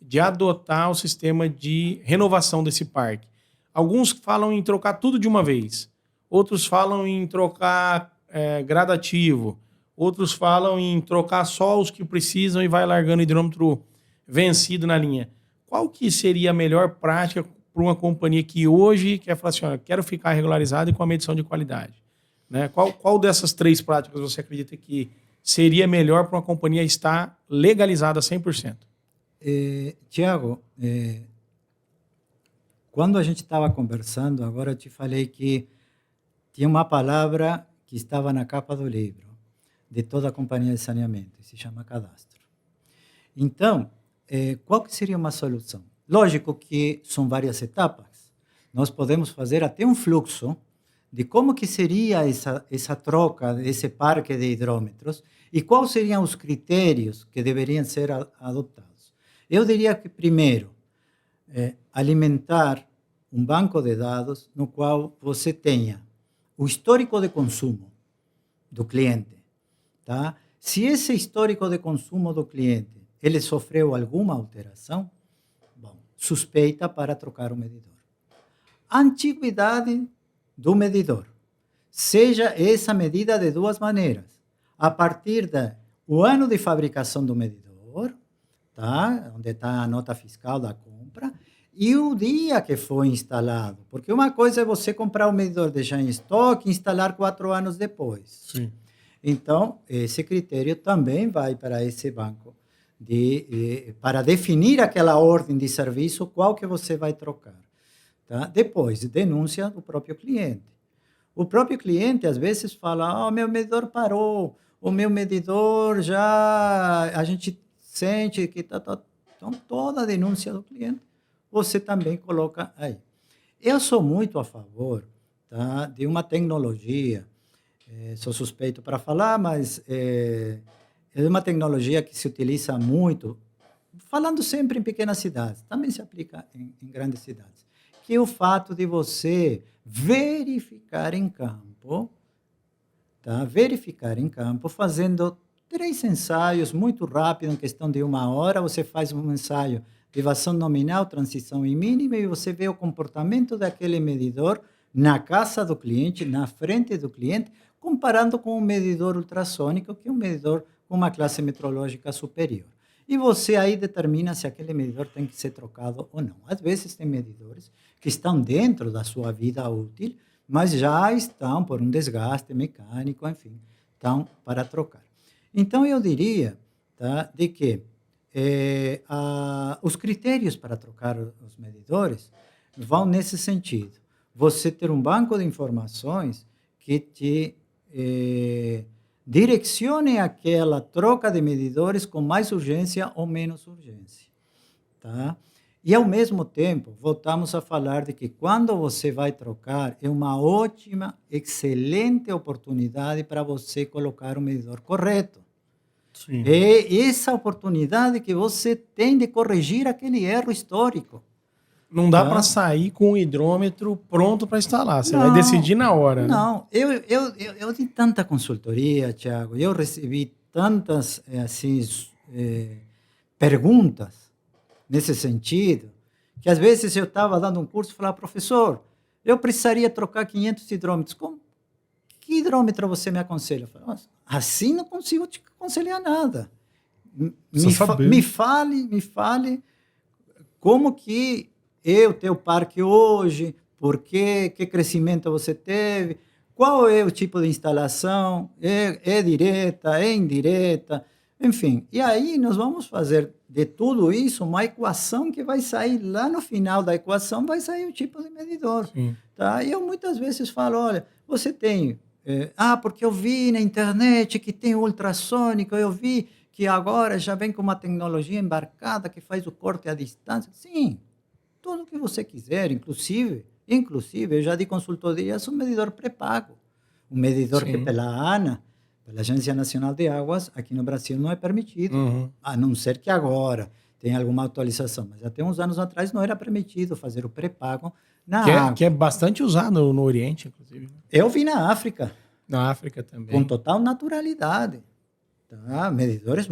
de adotar o sistema de renovação desse parque? Alguns falam em trocar tudo de uma vez, outros falam em trocar gradativo, outros falam em trocar só os que precisam e vai largando o hidrômetro vencido na linha. Qual que seria a melhor prática para uma companhia que hoje quer falar assim, olha, quero ficar regularizado e com a medição de qualidade? Né? Qual dessas três práticas você acredita que seria melhor para uma companhia estar legalizada 100%? Tiago, quando a gente estava conversando, agora eu te falei que tinha uma palavra que estava na capa do livro de toda a companhia de saneamento, e se chama cadastro. Então, qual que seria uma solução? Lógico que são várias etapas. Nós podemos fazer até um fluxo de como que seria essa troca desse parque de hidrômetros e quais seriam os critérios que deveriam ser adotados. Eu diria que, primeiro, alimentar um banco de dados no qual você tenha o histórico de consumo do cliente. Tá? Se esse histórico de consumo do cliente ele sofreu alguma alteração, bom, suspeita para trocar o medidor. A antiguidade do medidor, seja essa medida de duas maneiras. A partir do ano de fabricação do medidor, tá? Onde está a nota fiscal da compra, e o dia que foi instalado. Porque uma coisa é você comprar o medidor, deixar em estoque e instalar 4 anos depois. Sim. Então, esse critério também vai para esse banco, para definir aquela ordem de serviço, qual que você vai trocar. Tá? Depois, denúncia do próprio cliente. O próprio cliente, às vezes, fala, meu medidor parou, o meu medidor já, a gente sente que está. Então, toda a denúncia do cliente, você também coloca aí. Eu sou muito a favor, tá, de uma tecnologia, sou suspeito para falar, mas é uma tecnologia que se utiliza muito, falando sempre em pequenas cidades, também se aplica em grandes cidades, que é o fato de você verificar em campo, tá? Verificar em campo, fazendo 3 ensaios muito rápido, em questão de 1 hora, você faz um ensaio de vazão nominal, transição e mínima, e você vê o comportamento daquele medidor na casa do cliente, na frente do cliente, comparando com um medidor ultrassônico, que é um medidor com uma classe metrológica superior. E você aí determina se aquele medidor tem que ser trocado ou não. Às vezes tem medidores que estão dentro da sua vida útil, mas já estão por um desgaste mecânico, enfim, estão para trocar. Então eu diria, tá, de que os critérios para trocar os medidores vão nesse sentido. Você ter um banco de informações que te direcione aquela troca de medidores com mais urgência ou menos urgência. Tá? E, ao mesmo tempo, voltamos a falar de que quando você vai trocar, é uma ótima, excelente oportunidade para você colocar o medidor correto. Sim. É essa oportunidade que você tem de corrigir aquele erro histórico. Não dá Tá? para sair com o hidrômetro pronto para instalar. Você Não, vai decidir na hora. Né? Não, eu dei tanta consultoria, Thiago, eu recebi tantas assim, perguntas nesse sentido, que às vezes eu estava dando um curso e falava, professor, eu precisaria trocar 500 hidrômetros. Que hidrômetro você me aconselha? Eu falei, assim não consigo te aconselhar nada. Me fale como que é o teu parque hoje, por quê, que crescimento você teve, qual é o tipo de instalação, é direta, é indireta, enfim. E aí nós vamos fazer de tudo isso uma equação que vai sair, lá no final da equação vai sair o tipo de medidor. Tá? E eu muitas vezes falo, olha, você tem... porque eu vi na internet que tem ultrassônico, eu vi que agora já vem com uma tecnologia embarcada que faz o corte à distância. Sim, tudo o que você quiser, inclusive eu já dei consultoria sobre um medidor pré-pago. Um medidor que pela ANA, pela Agência Nacional de Águas, aqui no Brasil não é permitido, a não ser que agora tenha alguma atualização. Mas até uns anos atrás não era permitido fazer o pré-pago na água. Que é bastante usado no Oriente, inclusive. Eu vi na África. Na África também. Com total naturalidade. Tá? Medidores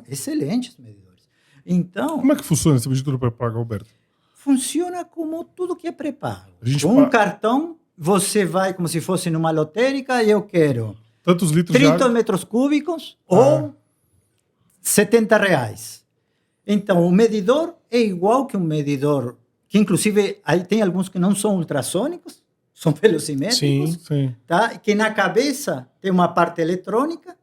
excelentes medidores. Então... Como é que funciona esse medidor pré-pago, Alberto? Funciona como tudo que é pré-pago. Com um cartão, você vai como se fosse numa lotérica e eu quero... Tantos litros 30 de água? metros cúbicos ou R$70. Então, o medidor é igual que um medidor, que inclusive aí tem alguns que não são ultrassônicos, são velocimétricos, Sim. tá? Que na cabeça tem uma parte eletrônica,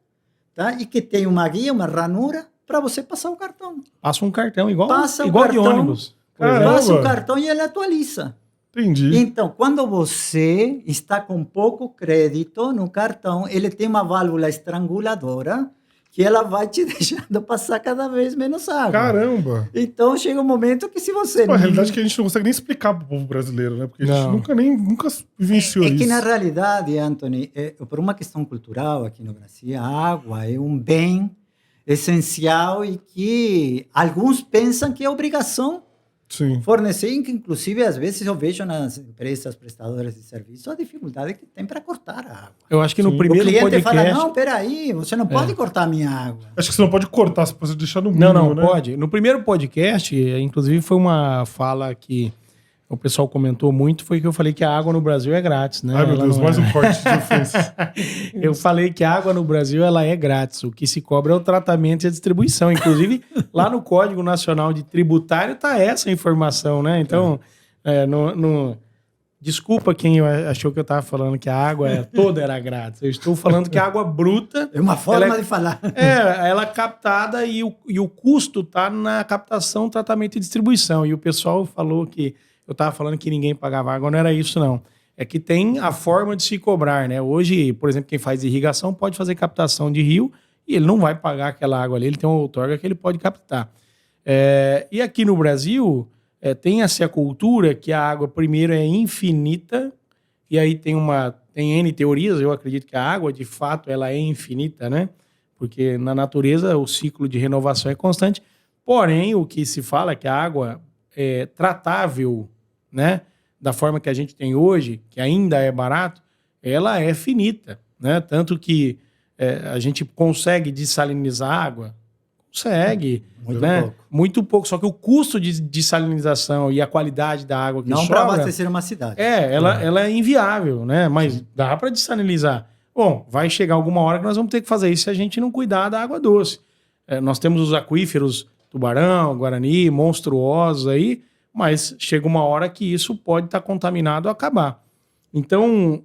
tá? E que tem uma guia, uma ranura, para você passar o cartão. Passa um cartão igual Passa de cartão, ônibus. Passa o cartão e ele atualiza. Entendi. Então, quando você está com pouco crédito no cartão, ele tem uma válvula estranguladora que ela vai te deixando passar cada vez menos água. Caramba! Então, chega um momento que se você... A realidade é que a gente não consegue nem explicar para o povo brasileiro, né? Porque a gente nunca vivenciou isso. É que, na realidade, Anthony, por uma questão cultural aqui no Brasil, a água é um bem essencial e que alguns pensam que é obrigação fornecer, que inclusive às vezes eu vejo nas empresas prestadoras de serviço a dificuldade que tem para cortar a água. Eu acho que no primeiro podcast... O cliente podcast... fala, não, peraí, você não pode cortar a minha água. Acho que você não pode cortar, você pode deixar no mínimo, Não, né? pode. No primeiro podcast, inclusive foi uma fala que o pessoal comentou muito, foi que eu falei que a água no Brasil é grátis, né? Ai, meu Deus, mais um corte de ofensa. Eu falei que a água no Brasil ela é grátis. O que se cobra é o tratamento e a distribuição. Inclusive, lá no Código Nacional de Tributário está essa informação, né? Então, desculpa quem achou que eu estava falando que a água toda era grátis. Eu estou falando que a água bruta... É uma forma de falar. Ela é captada e o custo está na captação, tratamento e distribuição. E o pessoal falou que... Eu estava falando que ninguém pagava água, não era isso, não. É que tem a forma de se cobrar, né? Hoje, por exemplo, quem faz irrigação pode fazer captação de rio e ele não vai pagar aquela água ali, ele tem uma outorga que ele pode captar. E aqui no Brasil, tem essa cultura que a água, primeiro, é infinita, e aí tem N teorias, eu acredito que a água, de fato, ela é infinita, né? Porque na natureza o ciclo de renovação é constante, porém, o que se fala é que a água é tratável, né, da forma que a gente tem hoje, que ainda é barato, ela é finita, né? Tanto que a gente consegue dessalinizar a água, consegue, muito pouco, só que o custo de dessalinização e a qualidade da água que não sobra... Não para abastecer uma cidade. Ela é inviável, né? Mas dá para dessalinizar. Bom, vai chegar alguma hora que nós vamos ter que fazer isso se a gente não cuidar da água doce. Nós temos os aquíferos Tubarão, Guarani, monstruosos aí, mas chega uma hora que isso pode estar contaminado ou acabar. Então,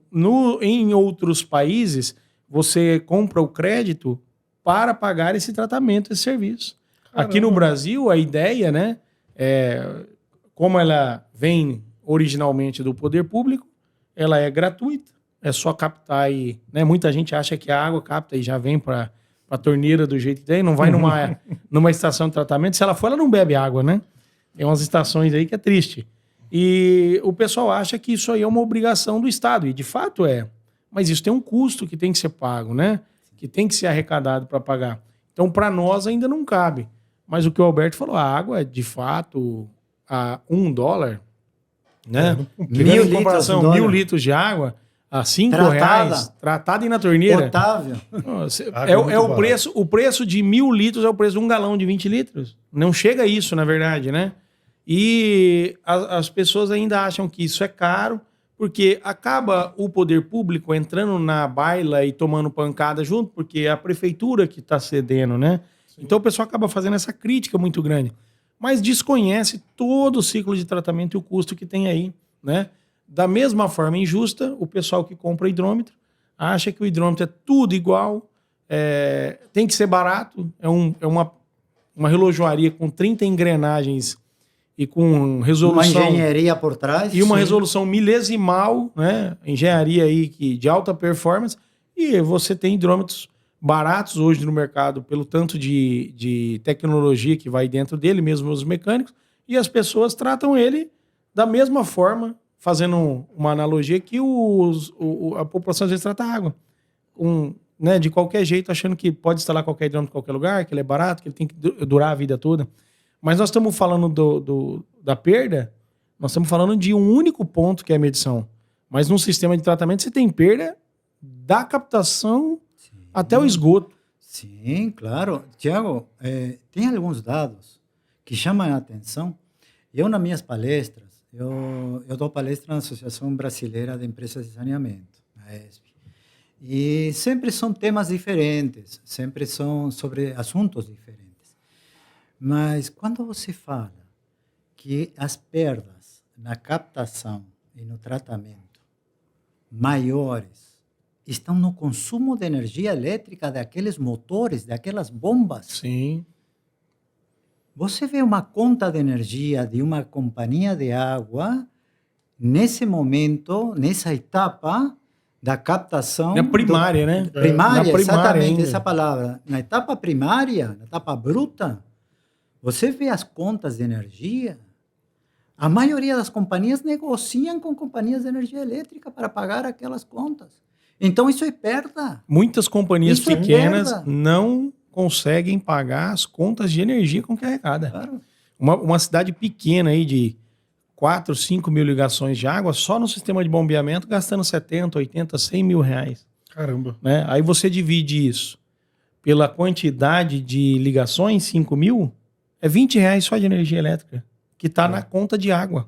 em outros países, você compra o crédito para pagar esse tratamento, esse serviço. Aqui no Brasil, a ideia, né, como ela vem originalmente do poder público, ela é gratuita, é só captar aí, né? Muita gente acha que a água capta e já vem para a torneira do jeito que tem, não vai numa estação de tratamento. Se ela for, ela não bebe água, né? Tem umas estações aí que é triste. E o pessoal acha que isso aí é uma obrigação do Estado, e de fato é. Mas isso tem um custo que tem que ser pago, né? Que tem que ser arrecadado para pagar. Então, para nós ainda não cabe. Mas o que o Alberto falou, a água, de fato, a $1, né? 1.000 litros de água a R$5, tratada e na torneira. Otávio. O preço de 1.000 litros é o preço de um galão de 20 litros. Não chega a isso, na verdade, né? E as pessoas ainda acham que isso é caro, porque acaba o poder público entrando na baila e tomando pancada junto, porque é a prefeitura que está cedendo, né? Sim. Então o pessoal acaba fazendo essa crítica muito grande, mas desconhece todo o ciclo de tratamento e o custo que tem aí, né? Da mesma forma injusta, o pessoal que compra hidrômetro acha que o hidrômetro é tudo igual, tem que ser barato, é uma relojoaria com 30 engrenagens e com resolução... Uma engenharia por trás. E uma resolução milesimal, né? Engenharia aí de alta performance, e você tem hidrômetros baratos hoje no mercado pelo tanto de tecnologia que vai dentro dele, mesmo os mecânicos, e as pessoas tratam ele da mesma forma, fazendo uma analogia que a população às vezes trata a água. Né, de qualquer jeito, achando que pode instalar qualquer hidrômetro em qualquer lugar, que ele é barato, que ele tem que durar a vida toda. Mas nós estamos falando da perda, nós estamos falando de um único ponto que é a medição. Mas num sistema de tratamento você tem perda da captação até o esgoto. Sim, claro. Tiago, tem alguns dados que chamam a atenção. Eu, nas minhas palestras, eu dou palestra na Associação Brasileira de Empresas de Saneamento, a ESP. E sempre são temas diferentes, sempre são sobre assuntos diferentes. Mas quando você fala que as perdas na captação e no tratamento maiores estão no consumo de energia elétrica daqueles motores, daquelas bombas. Sim. Você vê uma conta de energia de uma companhia de água nesse momento, nessa etapa da captação... Na primária, né? Primária, exatamente, ainda. essa palavra. Na etapa primária, na etapa bruta, você vê as contas de energia, a maioria das companhias negociam com companhias de energia elétrica para pagar aquelas contas. Então, isso é perda. Muitas companhias pequenas não conseguem pagar as contas de energia com que arrecada. Claro. Uma cidade pequena aí de 4, 5 mil ligações de água, só no sistema de bombeamento, gastando 70, 80, 100 mil reais. Caramba. Né? Aí você divide isso pela quantidade de ligações, 5 mil, é 20 reais só de energia elétrica, que está na conta de água,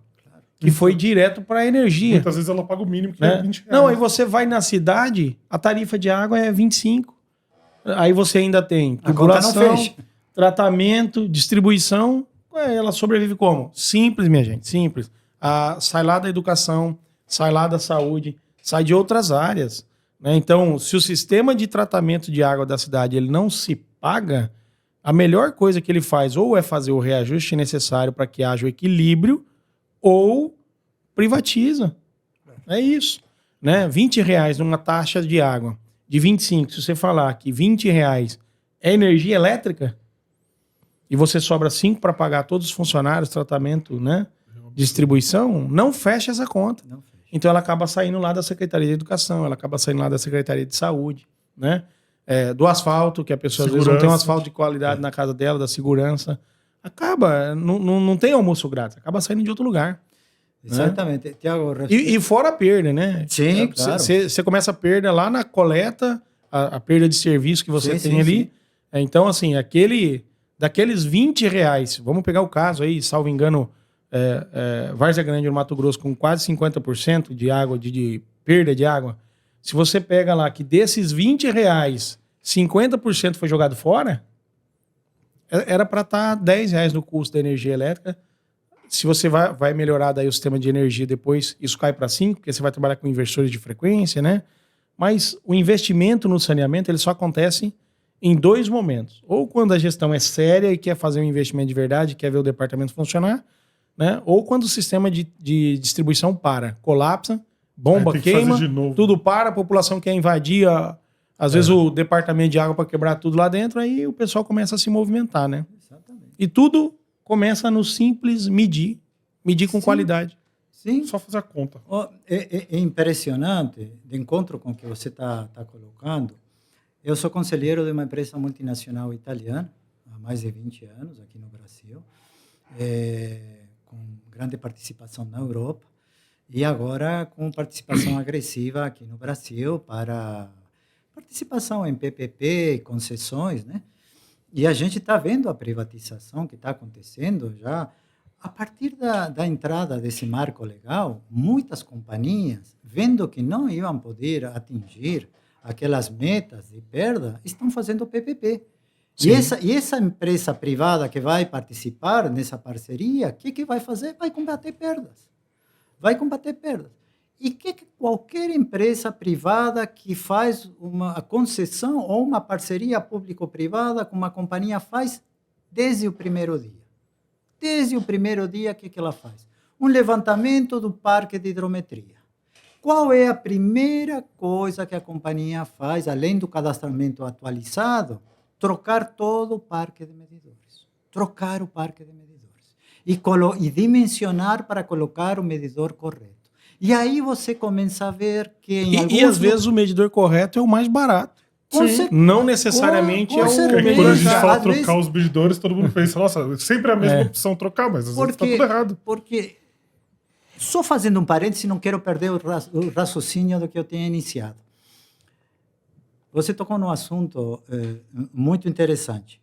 que foi direto para a energia. Muitas vezes ela paga o mínimo, que é 20 reais. Não, aí você vai na cidade, a tarifa de água é 25. Aí você ainda tem tubulação, tratamento, distribuição. Ela sobrevive como? Simples, minha gente, simples. Sai lá da educação, sai lá da saúde, sai de outras áreas. Né? Então, se o sistema de tratamento de água da cidade ele não se paga, a melhor coisa que ele faz ou é fazer o reajuste necessário para que haja o equilíbrio ou privatiza. É isso. Né? 20 reais numa taxa de água de 25, se você falar que 20 reais é energia elétrica e você sobra 5 para pagar todos os funcionários, tratamento, né? Distribuição, não fecha essa conta. Não fecha. Então ela acaba saindo lá da Secretaria de Educação, ela acaba saindo lá da Secretaria de Saúde, né? Do asfalto, que a pessoa às vezes não tem um asfalto de qualidade na casa dela, da segurança. Acaba, não tem almoço grátis, acaba saindo de outro lugar. Exatamente. Né? Tiago, e fora a perda, né? Sim, claro. Você começa a perda lá na coleta, a perda de serviço que você tem ali. Sim. Então, assim, daqueles 20 reais, vamos pegar o caso aí, salvo engano, Várzea Grande, no Mato Grosso, com quase 50% de água, de perda de água. Se você pega lá que desses 20 reais, 50% foi jogado fora, era para estar 10 reais no custo da energia elétrica. Se você vai melhorar daí o sistema de energia depois, isso cai para 5, porque você vai trabalhar com inversores de frequência, né? Mas o investimento no saneamento, ele só acontece em 2 momentos. Ou quando a gestão é séria e quer fazer um investimento de verdade, quer ver o departamento funcionar, né? Ou quando o sistema de distribuição colapsa, bomba tem que fazer queima, de novo. tudo para, a população quer invadir, às vezes, o departamento de água para quebrar tudo lá dentro, aí o pessoal começa a se movimentar, né? Exatamente. E tudo começa no simples medir com qualidade. Sim. Só fazer a conta. É impressionante, de encontro com o que você está colocando. Eu sou conselheiro de uma empresa multinacional italiana, há mais de 20 anos, aqui no Brasil, com grande participação na Europa, e agora com participação agressiva aqui no Brasil para participação em PPP, concessões, né? E a gente está vendo a privatização que está acontecendo já. A partir da entrada desse marco legal, muitas companhias, vendo que não iam poder atingir aquelas metas de perda, estão fazendo PPP. E essa empresa privada que vai participar nessa parceria, o que vai fazer? Vai combater perdas. Vai combater perdas. E que qualquer empresa privada que faz uma concessão ou uma parceria público-privada com uma companhia faz desde o primeiro dia. Desde o primeiro dia, o que ela faz? Um levantamento do parque de hidrometria. Qual é a primeira coisa que a companhia faz, além do cadastramento atualizado? Trocar todo o parque de medidores. Trocar o parque de medidores. E dimensionar para colocar o medidor correto. E aí você começa a ver que E às vezes o medidor correto é o mais barato. Não necessariamente é o Porque quando a gente melhor. fala trocar os medidores, todo mundo pensa, nossa, sempre é a mesma opção trocar, mas às vezes está tudo errado. Porque, só fazendo um parêntese, não quero perder o raciocínio do que eu tinha iniciado. Você tocou num assunto muito interessante.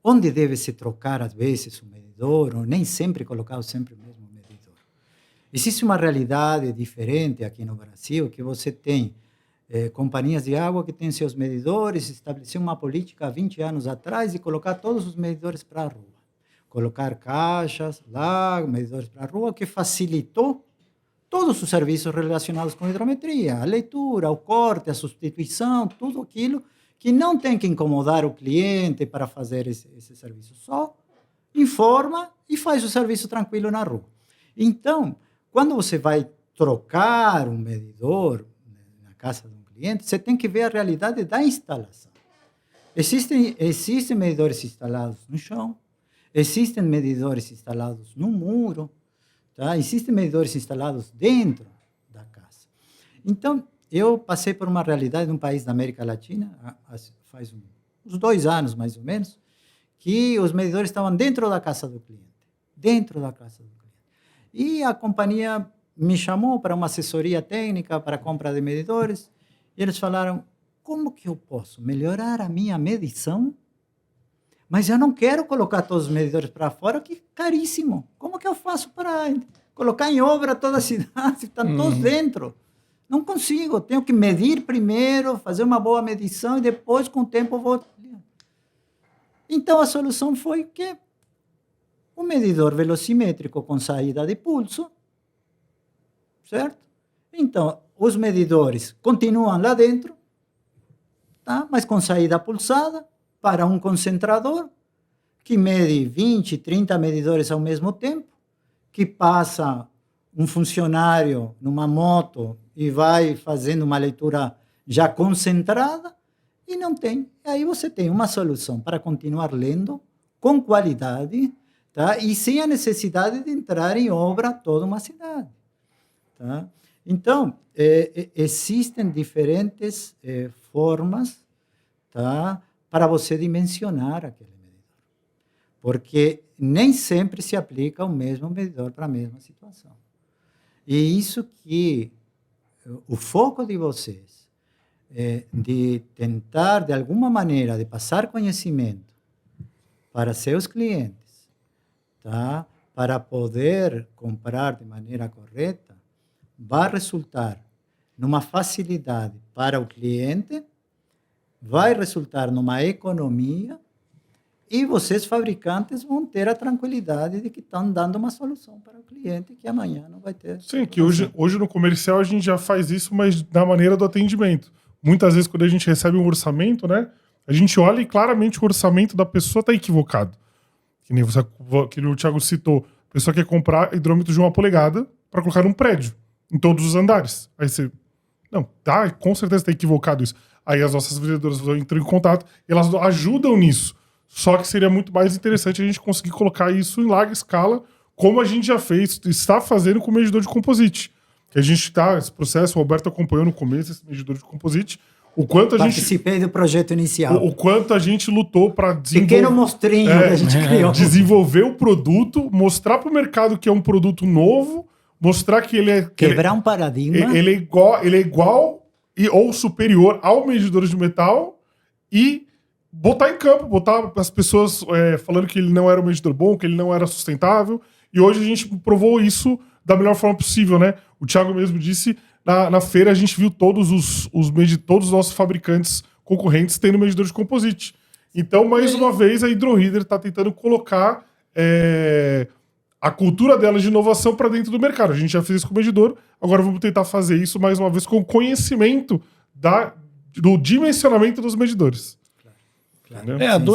Onde deve se trocar, às vezes, o medidor, ou nem sempre colocar sempre o mesmo medidor. Existe uma realidade diferente aqui no Brasil, que você tem companhias de água que têm seus medidores, estabelecer uma política há 20 anos atrás e colocar todos os medidores para a rua. Colocar caixas lá, medidores para a rua, que facilitou todos os serviços relacionados com hidrometria, a leitura, o corte, a substituição, tudo aquilo que não tem que incomodar o cliente para fazer esse serviço. Só informa e faz o serviço tranquilo na rua. Então, quando você vai trocar um medidor na casa de um cliente, você tem que ver a realidade da instalação. Existem medidores instalados no chão, existem medidores instalados no muro, tá? Existem medidores instalados dentro da casa. Então, eu passei por uma realidade num país da América Latina, faz uns 2 anos mais ou menos, que os medidores estavam dentro da casa do cliente. Dentro da casa do cliente. E a companhia me chamou para uma assessoria técnica para a compra de medidores, e eles falaram, como que eu posso melhorar a minha medição? Mas eu não quero colocar todos os medidores para fora, que é caríssimo. Como que eu faço para colocar em obra toda a cidade? Estão todos dentro. Não consigo, tenho que medir primeiro, fazer uma boa medição e depois, com o tempo, vou... Então, a solução foi que o medidor velocimétrico com saída de pulso, certo? Então, os medidores continuam lá dentro, tá? Mas com saída pulsada, para um concentrador, que mede 20, 30 medidores ao mesmo tempo, que passa um funcionário numa moto e vai fazendo uma leitura já concentrada, e não tem. E aí você tem uma solução para continuar lendo com qualidade, tá? E sem a necessidade de entrar em obra toda uma cidade. Tá? Então, existem diferentes formas, tá? Para você dimensionar aquele medidor. Porque nem sempre se aplica o mesmo medidor para a mesma situação. E isso que o foco de vocês de tentar, de alguma maneira, de passar conhecimento para seus clientes, tá? Para poder comprar de maneira correta, vai resultar numa facilidade para o cliente, vai resultar numa economia, e vocês, fabricantes, vão ter a tranquilidade de que estão dando uma solução para o cliente que amanhã não vai ter. Sim, que hoje no comercial a gente já faz isso, mas da maneira do atendimento. Muitas vezes, quando a gente recebe um orçamento, né, A gente olha e claramente o orçamento da pessoa está equivocado. Que nem que o Thiago citou. A pessoa quer comprar hidrômetro de 1 polegada para colocar num prédio, em todos os andares. Aí você... Não, tá, com certeza está equivocado isso. Aí as nossas vendedoras entram em contato e elas ajudam nisso. Só que seria muito mais interessante a gente conseguir colocar isso em larga escala, como a gente já fez, está fazendo com o medidor de composite. Que a gente está, esse processo, o Roberto acompanhou no começo esse medidor de composite, o quanto a Participei do projeto inicial. o quanto a gente lutou para Pequeno mostrinho que a gente criou. desenvolver o produto, mostrar para o mercado que é um produto novo, mostrar que ele é... Quebrar um paradigma. Ele é igual ou superior ao medidor de metal e botar em campo, botar as pessoas falando que ele não era um medidor bom, que ele não era sustentável. E hoje a gente provou isso da melhor forma possível, né? O Thiago mesmo disse, na feira a gente viu todos os nossos fabricantes concorrentes tendo medidor de composite. Então, mais uma vez, a Hydro-Reader está tentando colocar a cultura dela de inovação para dentro do mercado. A gente já fez isso com o medidor, agora vamos tentar fazer isso mais uma vez com o conhecimento do dimensionamento dos medidores.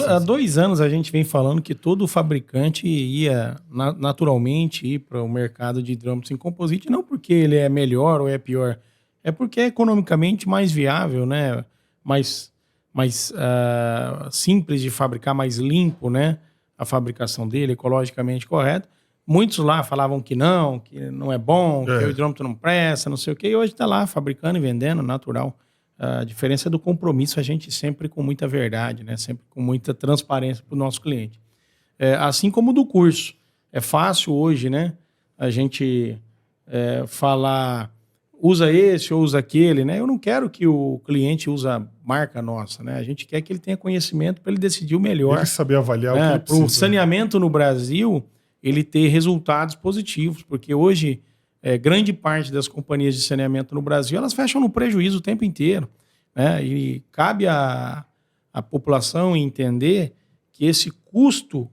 Há 2 anos a gente vem falando que todo fabricante ia naturalmente ir para o mercado de hidrômetros em composite, não porque ele é melhor ou é pior, é porque é economicamente mais viável, né? mais simples de fabricar, mais limpo, né? A fabricação dele, ecologicamente correto. Muitos lá falavam que não é bom, que o hidrômetro não presta, não sei o quê, e hoje está lá fabricando e vendendo, natural. A diferença é do compromisso, a gente sempre com muita verdade, né? Sempre com muita transparência para o nosso cliente. Assim como do curso. É fácil hoje, né? A gente falar, usa esse ou usa aquele, né? Eu não quero que o cliente use a marca nossa, né? A gente quer que ele tenha conhecimento para ele decidir o melhor. Ele saber avaliar o que ele precisa. Para o precisa. saneamento no Brasil, ele ter resultados positivos, porque hoje... grande parte das companhias de saneamento no Brasil, elas fecham no prejuízo o tempo inteiro, né? E cabe à população entender que esse custo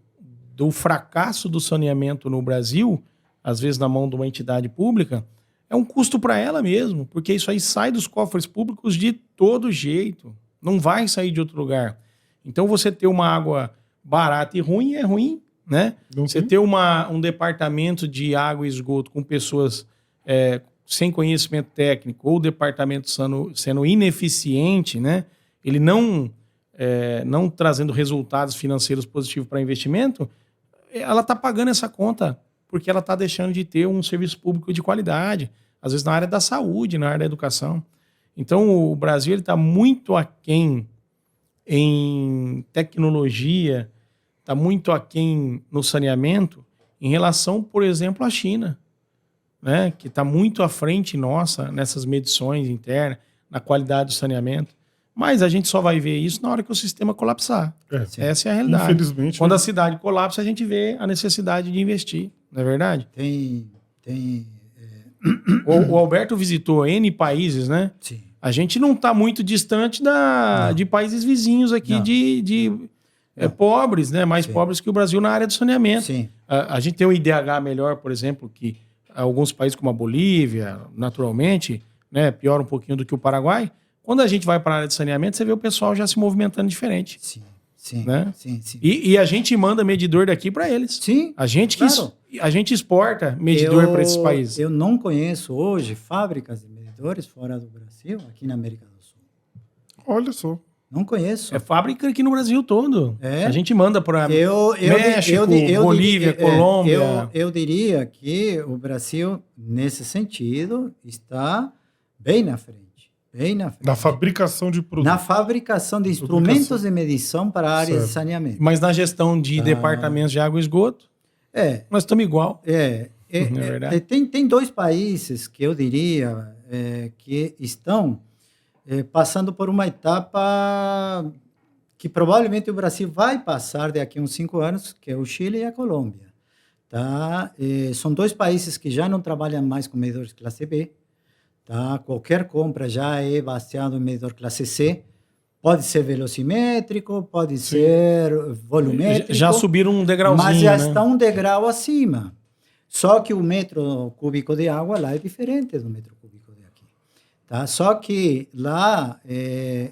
do fracasso do saneamento no Brasil, às vezes na mão de uma entidade pública, é um custo para ela mesmo, porque isso aí sai dos cofres públicos de todo jeito, não vai sair de outro lugar. Então você ter uma água barata e ruim é ruim, né? Você ter um departamento de água e esgoto com pessoas sem conhecimento técnico ou o departamento sendo ineficiente, né? Ele não trazendo resultados financeiros positivos para investimento, ela está pagando essa conta porque ela está deixando de ter um serviço público de qualidade, às vezes na área da saúde, na área da educação. Então o Brasil está muito aquém em tecnologia, está muito aquém no saneamento em relação, por exemplo, à China, né? Que está muito à frente nossa nessas medições internas, na qualidade do saneamento. Mas a gente só vai ver isso na hora que o sistema colapsar. Essa é a realidade. Infelizmente. Quando a cidade colapsa, a gente vê a necessidade de investir, não é verdade? O Alberto visitou N países, né? Sim. A gente não está muito distante de países vizinhos aqui de pobres, né? Mais pobres que o Brasil na área do saneamento. Sim. A gente tem um IDH melhor, por exemplo, que alguns países como a Bolívia, naturalmente, né, piora um pouquinho do que o Paraguai. Quando a gente vai para a área de saneamento, você vê o pessoal já se movimentando diferente. Sim, né? sim. E a gente manda medidor daqui para eles. Sim, a gente exporta medidor para esses países. Eu não conheço hoje fábricas de medidores fora do Brasil, aqui na América do Sul. Olha só. Não conheço. É fábrica aqui no Brasil todo. A gente manda para México, Bolívia, Colômbia. Eu diria que o Brasil, nesse sentido, está bem na frente. Na fabricação de produtos. Na fabricação de instrumentos de medição para a área de saneamento. Mas na gestão de departamentos de água e esgoto, nós estamos igual. Não é verdade? Tem 2 países que eu diria que estão passando por uma etapa que provavelmente o Brasil vai passar daqui a uns 5 anos, que é o Chile e a Colômbia. Tá? São 2 países que já não trabalham mais com medidores classe B. Tá? Qualquer compra já é baseado em medidor classe C. Pode ser velocimétrico, pode ser volumétrico. Já subiram um degrauzinho, mas já está um degrau acima. Só que o metro cúbico de água lá é diferente do metro cúbico de aqui. Tá? Só que lá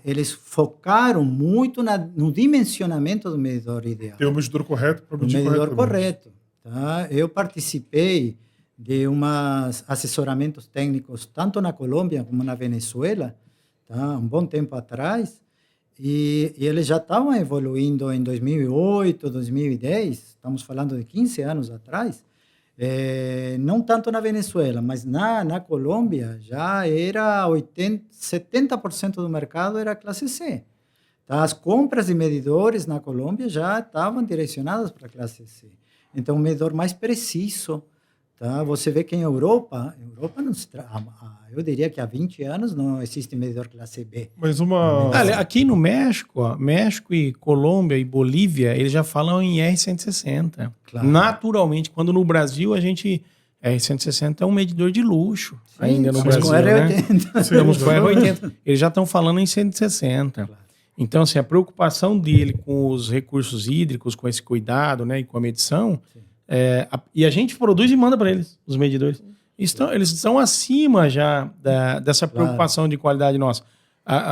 eles focaram muito no dimensionamento do medidor ideal. Tem o medidor correto para O medir medidor corretamente. correto. Tá? Eu participei de umas assessoramentos técnicos tanto na Colômbia como na Venezuela, tá? Um bom tempo atrás, e eles já estavam evoluindo em 2008, 2010, estamos falando de 15 anos atrás, não tanto na Venezuela, mas na Colômbia já era 70% do mercado era classe C. Tá? As compras de medidores na Colômbia já estavam direcionadas para a classe C. Então, um medidor mais preciso. Tá? Você vê que em Europa não se eu diria que há 20 anos não existe medidor classe B. Mas uma... Aqui no México, ó, México e Colômbia e Bolívia, eles já falam em R160. Claro. Naturalmente, quando no Brasil a gente... R160 é um medidor de luxo ainda no Brasil, com né? R80. Estamos com R80. Eles já estão falando em 160. Claro. Então, assim, a preocupação dele com os recursos hídricos, com esse cuidado, né, e com a medição, e a gente produz e manda para eles, os medidores. Eles estão acima já dessa preocupação de qualidade nossa.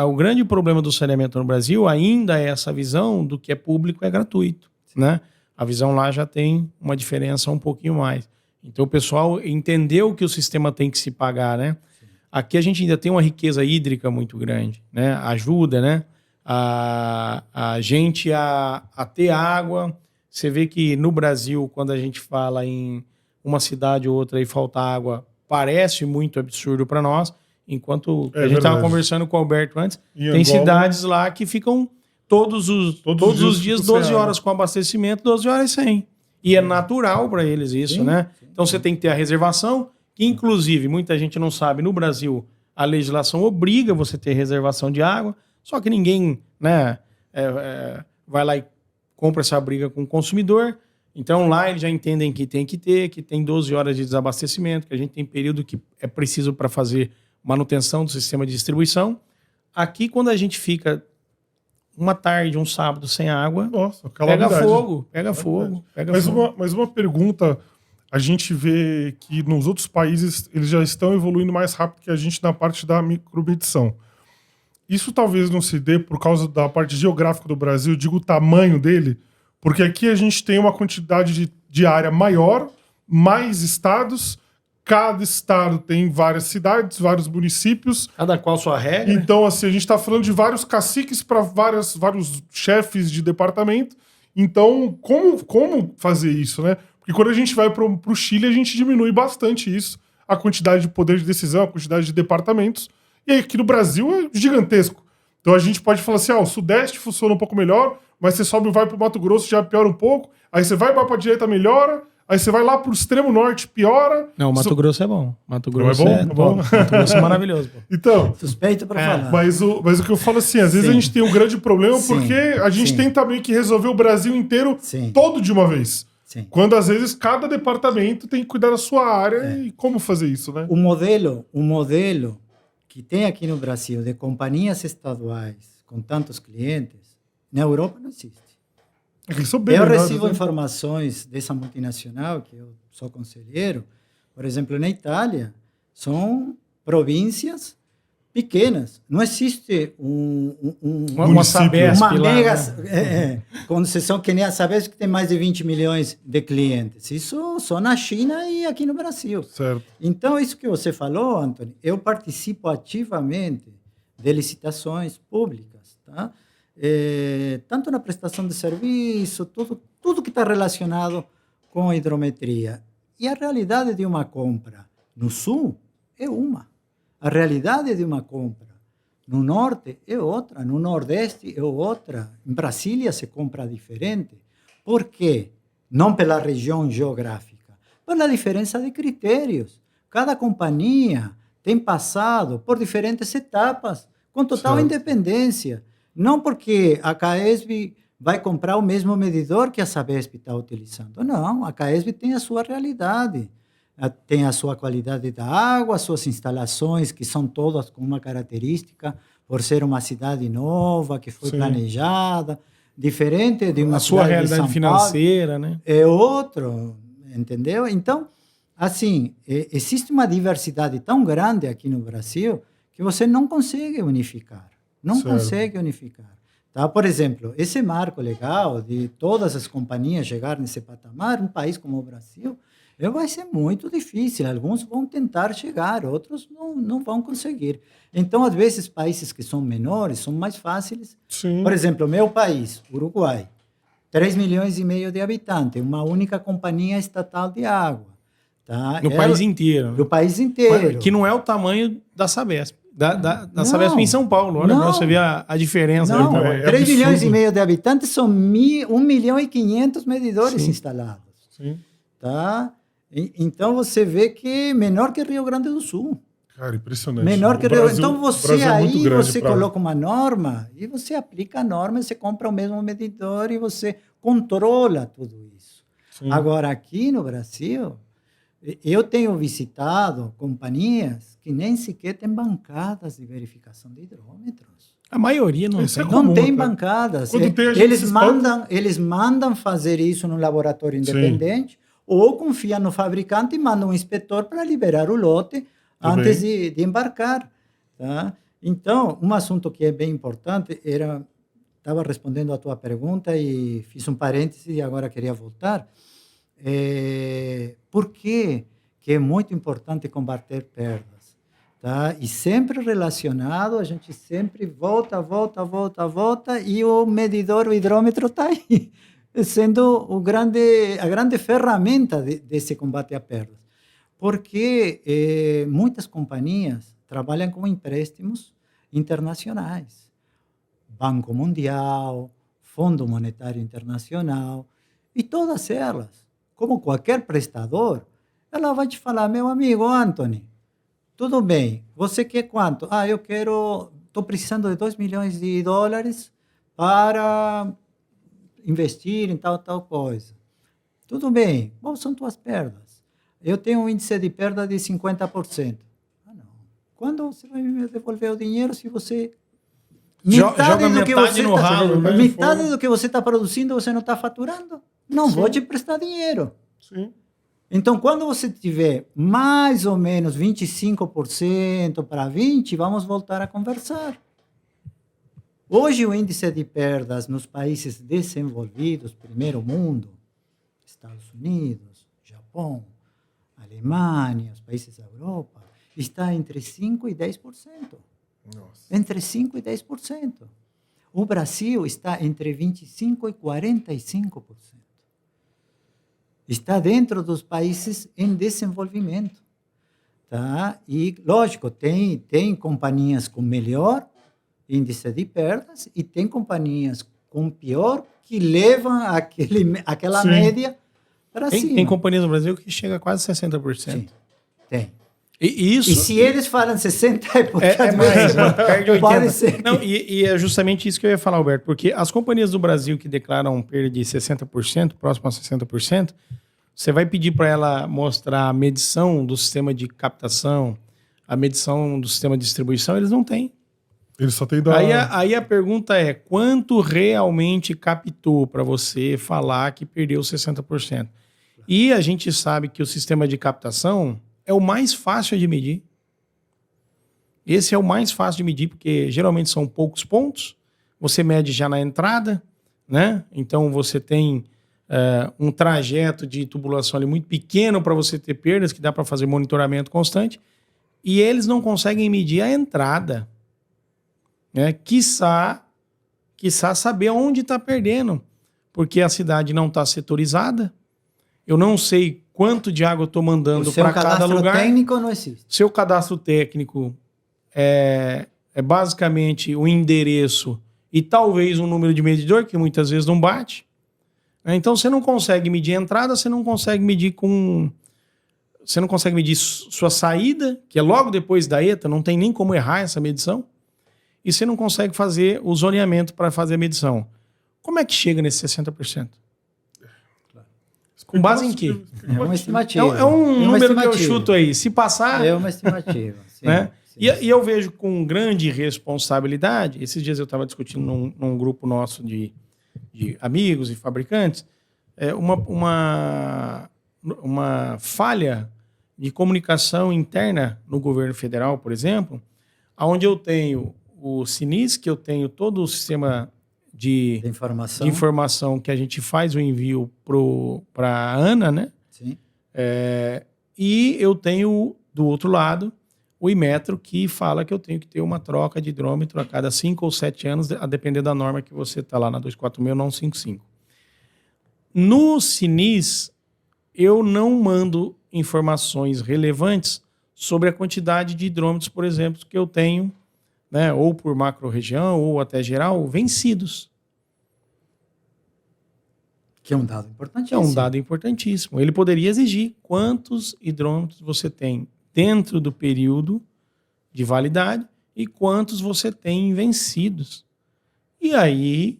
O grande problema do saneamento no Brasil ainda é essa visão do que é público é gratuito, né? A visão lá já tem uma diferença um pouquinho mais. Então o pessoal entendeu que o sistema tem que se pagar, né? Sim. Aqui a gente ainda tem uma riqueza hídrica muito grande, né? Ajuda, né? A gente a ter água. Você vê que no Brasil, quando a gente fala em uma cidade ou outra e falta água, parece muito absurdo para nós, enquanto a gente estava conversando com o Alberto antes, tem cidades lá que ficam todos os dias 12 horas com abastecimento, 12 horas sem. E é natural para eles isso, sim, né? Sim. Então você tem que ter a reservação, que inclusive muita gente não sabe, no Brasil a legislação obriga você a ter reservação de água, só que ninguém, né, vai lá e compra essa briga com o consumidor. Então lá eles já entendem que tem 12 horas de desabastecimento, que a gente tem período que é preciso para fazer manutenção do sistema de distribuição. Aqui, quando a gente fica uma tarde, um sábado sem água, nossa, pega fogo. Mas uma pergunta, a gente vê que nos outros países eles já estão evoluindo mais rápido que a gente na parte da micromedição. Isso talvez não se dê por causa da parte geográfica do Brasil, digo o tamanho dele, porque aqui a gente tem uma quantidade de área maior, mais estados, cada estado tem várias cidades, vários municípios. Cada qual sua regra. Então, assim, a gente está falando de vários caciques para vários chefes de departamento. Então, como fazer isso, né? Porque quando a gente vai para o Chile, a gente diminui bastante isso, a quantidade de poder de decisão, a quantidade de departamentos. E aqui no Brasil é gigantesco. Então a gente pode falar assim, o Sudeste funciona um pouco melhor, mas você sobe e vai para o Mato Grosso, já piora um pouco. Aí você vai para a direita, melhora. Aí você vai lá pro extremo norte, piora. Não, Mato Grosso é bom. Mato Grosso é bom? Mato Grosso é maravilhoso. Pô. Então, suspeito para falar. Mas o que eu falo assim, às vezes a gente tem um grande problema porque a gente tenta meio que resolver o Brasil inteiro todo de uma vez. Sim. Quando às vezes cada departamento tem que cuidar da sua área e como fazer isso, né? O modelo que tem aqui no Brasil de companhias estaduais com tantos clientes, na Europa não existe. Eu recebo informações dessa multinacional, que eu sou conselheiro, por exemplo, na Itália, são províncias pequenas. Não existe uma Sabesp uma lá, mega né? concessão que nem a Sabesp, que tem mais de 20 milhões de clientes. Isso só na China e aqui no Brasil. Certo. Então, isso que você falou, Antônio, eu participo ativamente de licitações públicas, tá? Tanto na prestação de serviço, tudo que está relacionado com a hidrometria. E a realidade de uma compra no sul é uma. A realidade de uma compra no norte é outra, no nordeste é outra. Em Brasília se compra diferente. Por quê? Não pela região geográfica, pela diferença de critérios. Cada companhia tem passado por diferentes etapas, com total independência. Não porque a CAESB vai comprar o mesmo medidor que a Sabesp está utilizando. Não, a CAESB tem a sua realidade. Tem a sua qualidade da água, as suas instalações, que são todas com uma característica, por ser uma cidade nova, que foi planejada, diferente de uma a sua cidade realidade financeira, né? É outro, entendeu? Então, assim, existe uma diversidade tão grande aqui no Brasil que você não consegue unificar. Não Certo. consegue unificar. Tá? Por exemplo, esse marco legal de todas as companhias chegar nesse patamar, um país como o Brasil, vai ser muito difícil. Alguns vão tentar chegar, outros não vão conseguir. Então, às vezes, países que são menores são mais fáceis. Sim. Por exemplo, meu país, Uruguai, 3 milhões e meio de habitantes, uma única companhia estatal de água. Tá? No país inteiro. No país inteiro. Mas que não é o tamanho da Sabesp. Da Não. Sabesp em São Paulo. Olha, Não. pra você ver a diferença. Não, do tamanho. 3 milhões absurdo. e meio de habitantes são 1 milhão e 500 medidores Sim. instalados. Sim. Tá? Então, você vê que é menor que Rio Grande do Sul. Cara, impressionante. Menor que O Rio Brasil- Então, o você Brasil é muito aí, grande você pra- coloca uma norma e você aplica a norma, você compra o mesmo medidor e você controla tudo isso. Sim. Agora, aqui no Brasil, eu tenho visitado companhias que nem sequer têm bancadas de verificação de hidrômetros. A maioria não Isso é tem. comum, Não tem até. bancadas. Quando tem, a gente se espanta. Eles mandam fazer isso num laboratório independente ou confiam no fabricante e mandam um inspetor para liberar o lote antes de embarcar. Tá? Então, um assunto que é bem importante era... Estava respondendo a tua pergunta e fiz um parêntese e agora queria voltar. Por que é muito importante combater perdas? Tá? E sempre relacionado, a gente sempre volta, e o medidor, o hidrômetro está aí, sendo a grande ferramenta desse combate a perdas. Porque muitas companhias trabalham com empréstimos internacionais. Banco Mundial, Fundo Monetário Internacional, e todas elas, como qualquer prestador, ela vai te falar, meu amigo Anthony, tudo bem, você quer quanto? Eu estou precisando de 2 milhões de dólares para investir em tal coisa. Tudo bem, quais são tuas perdas? Eu tenho um índice de perda de 50%. Não. Quando você vai me devolver o dinheiro se você... Joga metade no ralo, né? Metade do que você está produzindo, você não está faturando. Não vou te prestar dinheiro. Sim. Então, quando você tiver mais ou menos 25% para 20%, vamos voltar a conversar. Hoje, o índice de perdas nos países desenvolvidos, primeiro mundo, Estados Unidos, Japão, Alemanha, os países da Europa, está entre 5% e 10%. Nossa. Entre 5% e 10%. O Brasil está entre 25% e 45%. Está dentro dos países em desenvolvimento. Tá? E, lógico, tem companhias com melhor índice de perdas e tem companhias com pior que levam aquela Sim. média para cima. Tem companhias no Brasil que chega a quase 60%. Sim, tem. E isso... E se eles falam 60%, é porque É às mais, vezes perde 80. pode ser. Não, e é justamente isso que eu ia falar, Alberto, porque as companhias do Brasil que declaram perda de 60%, próximo a 60%, você vai pedir para ela mostrar a medição do sistema de captação, a medição do sistema de distribuição, eles não têm. Ele só tem da... Aí a pergunta é, quanto realmente captou para você falar que perdeu 60%? E a gente sabe que o sistema de captação é o mais fácil de medir. Esse é o mais fácil de medir, porque geralmente são poucos pontos. Você mede já na entrada, né? Então você tem um trajeto de tubulação ali muito pequeno para você ter perdas, que dá para fazer monitoramento constante. E eles não conseguem medir a entrada. Né? Quiçá saber onde está perdendo. Porque a cidade não está setorizada. Eu não sei quanto de água eu estou mandando para cada lugar. O seu cadastro técnico não existe. Seu cadastro técnico é basicamente o endereço e talvez um número de medidor, que muitas vezes não bate. Então você não consegue medir a entrada, você não consegue medir sua saída, que é logo depois da ETA, não tem nem como errar essa medição. E você não consegue fazer o zoneamento para fazer a medição. Como é que chega nesse 60%? Com base em quê? É uma estimativa. É um número estimativa. que eu chuto aí. Se passar... É uma estimativa. Sim, né? sim, E eu vejo com grande responsabilidade, esses dias eu estava discutindo num grupo nosso de amigos e fabricantes, uma falha de comunicação interna no governo federal, por exemplo, onde eu tenho o Sinis, que eu tenho todo o sistema de informação que a gente faz o envio para a ANA, né? Sim. E eu tenho, do outro lado, o Inmetro, que fala que eu tenho que ter uma troca de hidrômetro a cada 5 ou 7 anos, a depender da norma que você está lá na 246 ou na 155. No Sinis, eu não mando informações relevantes sobre a quantidade de hidrômetros, por exemplo, que eu tenho, né, ou por macro-região, ou até geral, vencidos. Que é um dado importantíssimo. É um dado importantíssimo. Ele poderia exigir quantos hidrômetros você tem dentro do período de validade e quantos você tem vencidos. E aí,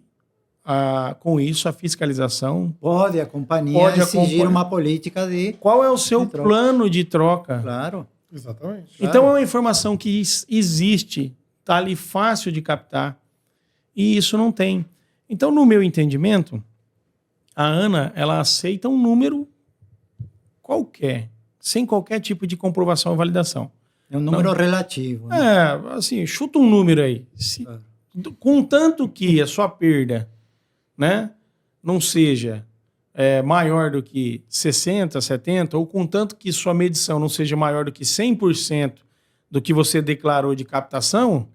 com isso, a fiscalização... Pode a companhia exigir uma política de... Qual é o seu plano de troca? Claro. Exatamente. Então, é uma informação que existe, está ali fácil de captar, e isso não tem. Então, no meu entendimento, a ANA, ela aceita um número qualquer, sem qualquer tipo de comprovação ou validação. É um número relativo. Né? Assim, chuta um número aí. Contanto que a sua perda, né, não seja maior do que 60%, 70%, ou contanto que sua medição não seja maior do que 100% do que você declarou de captação,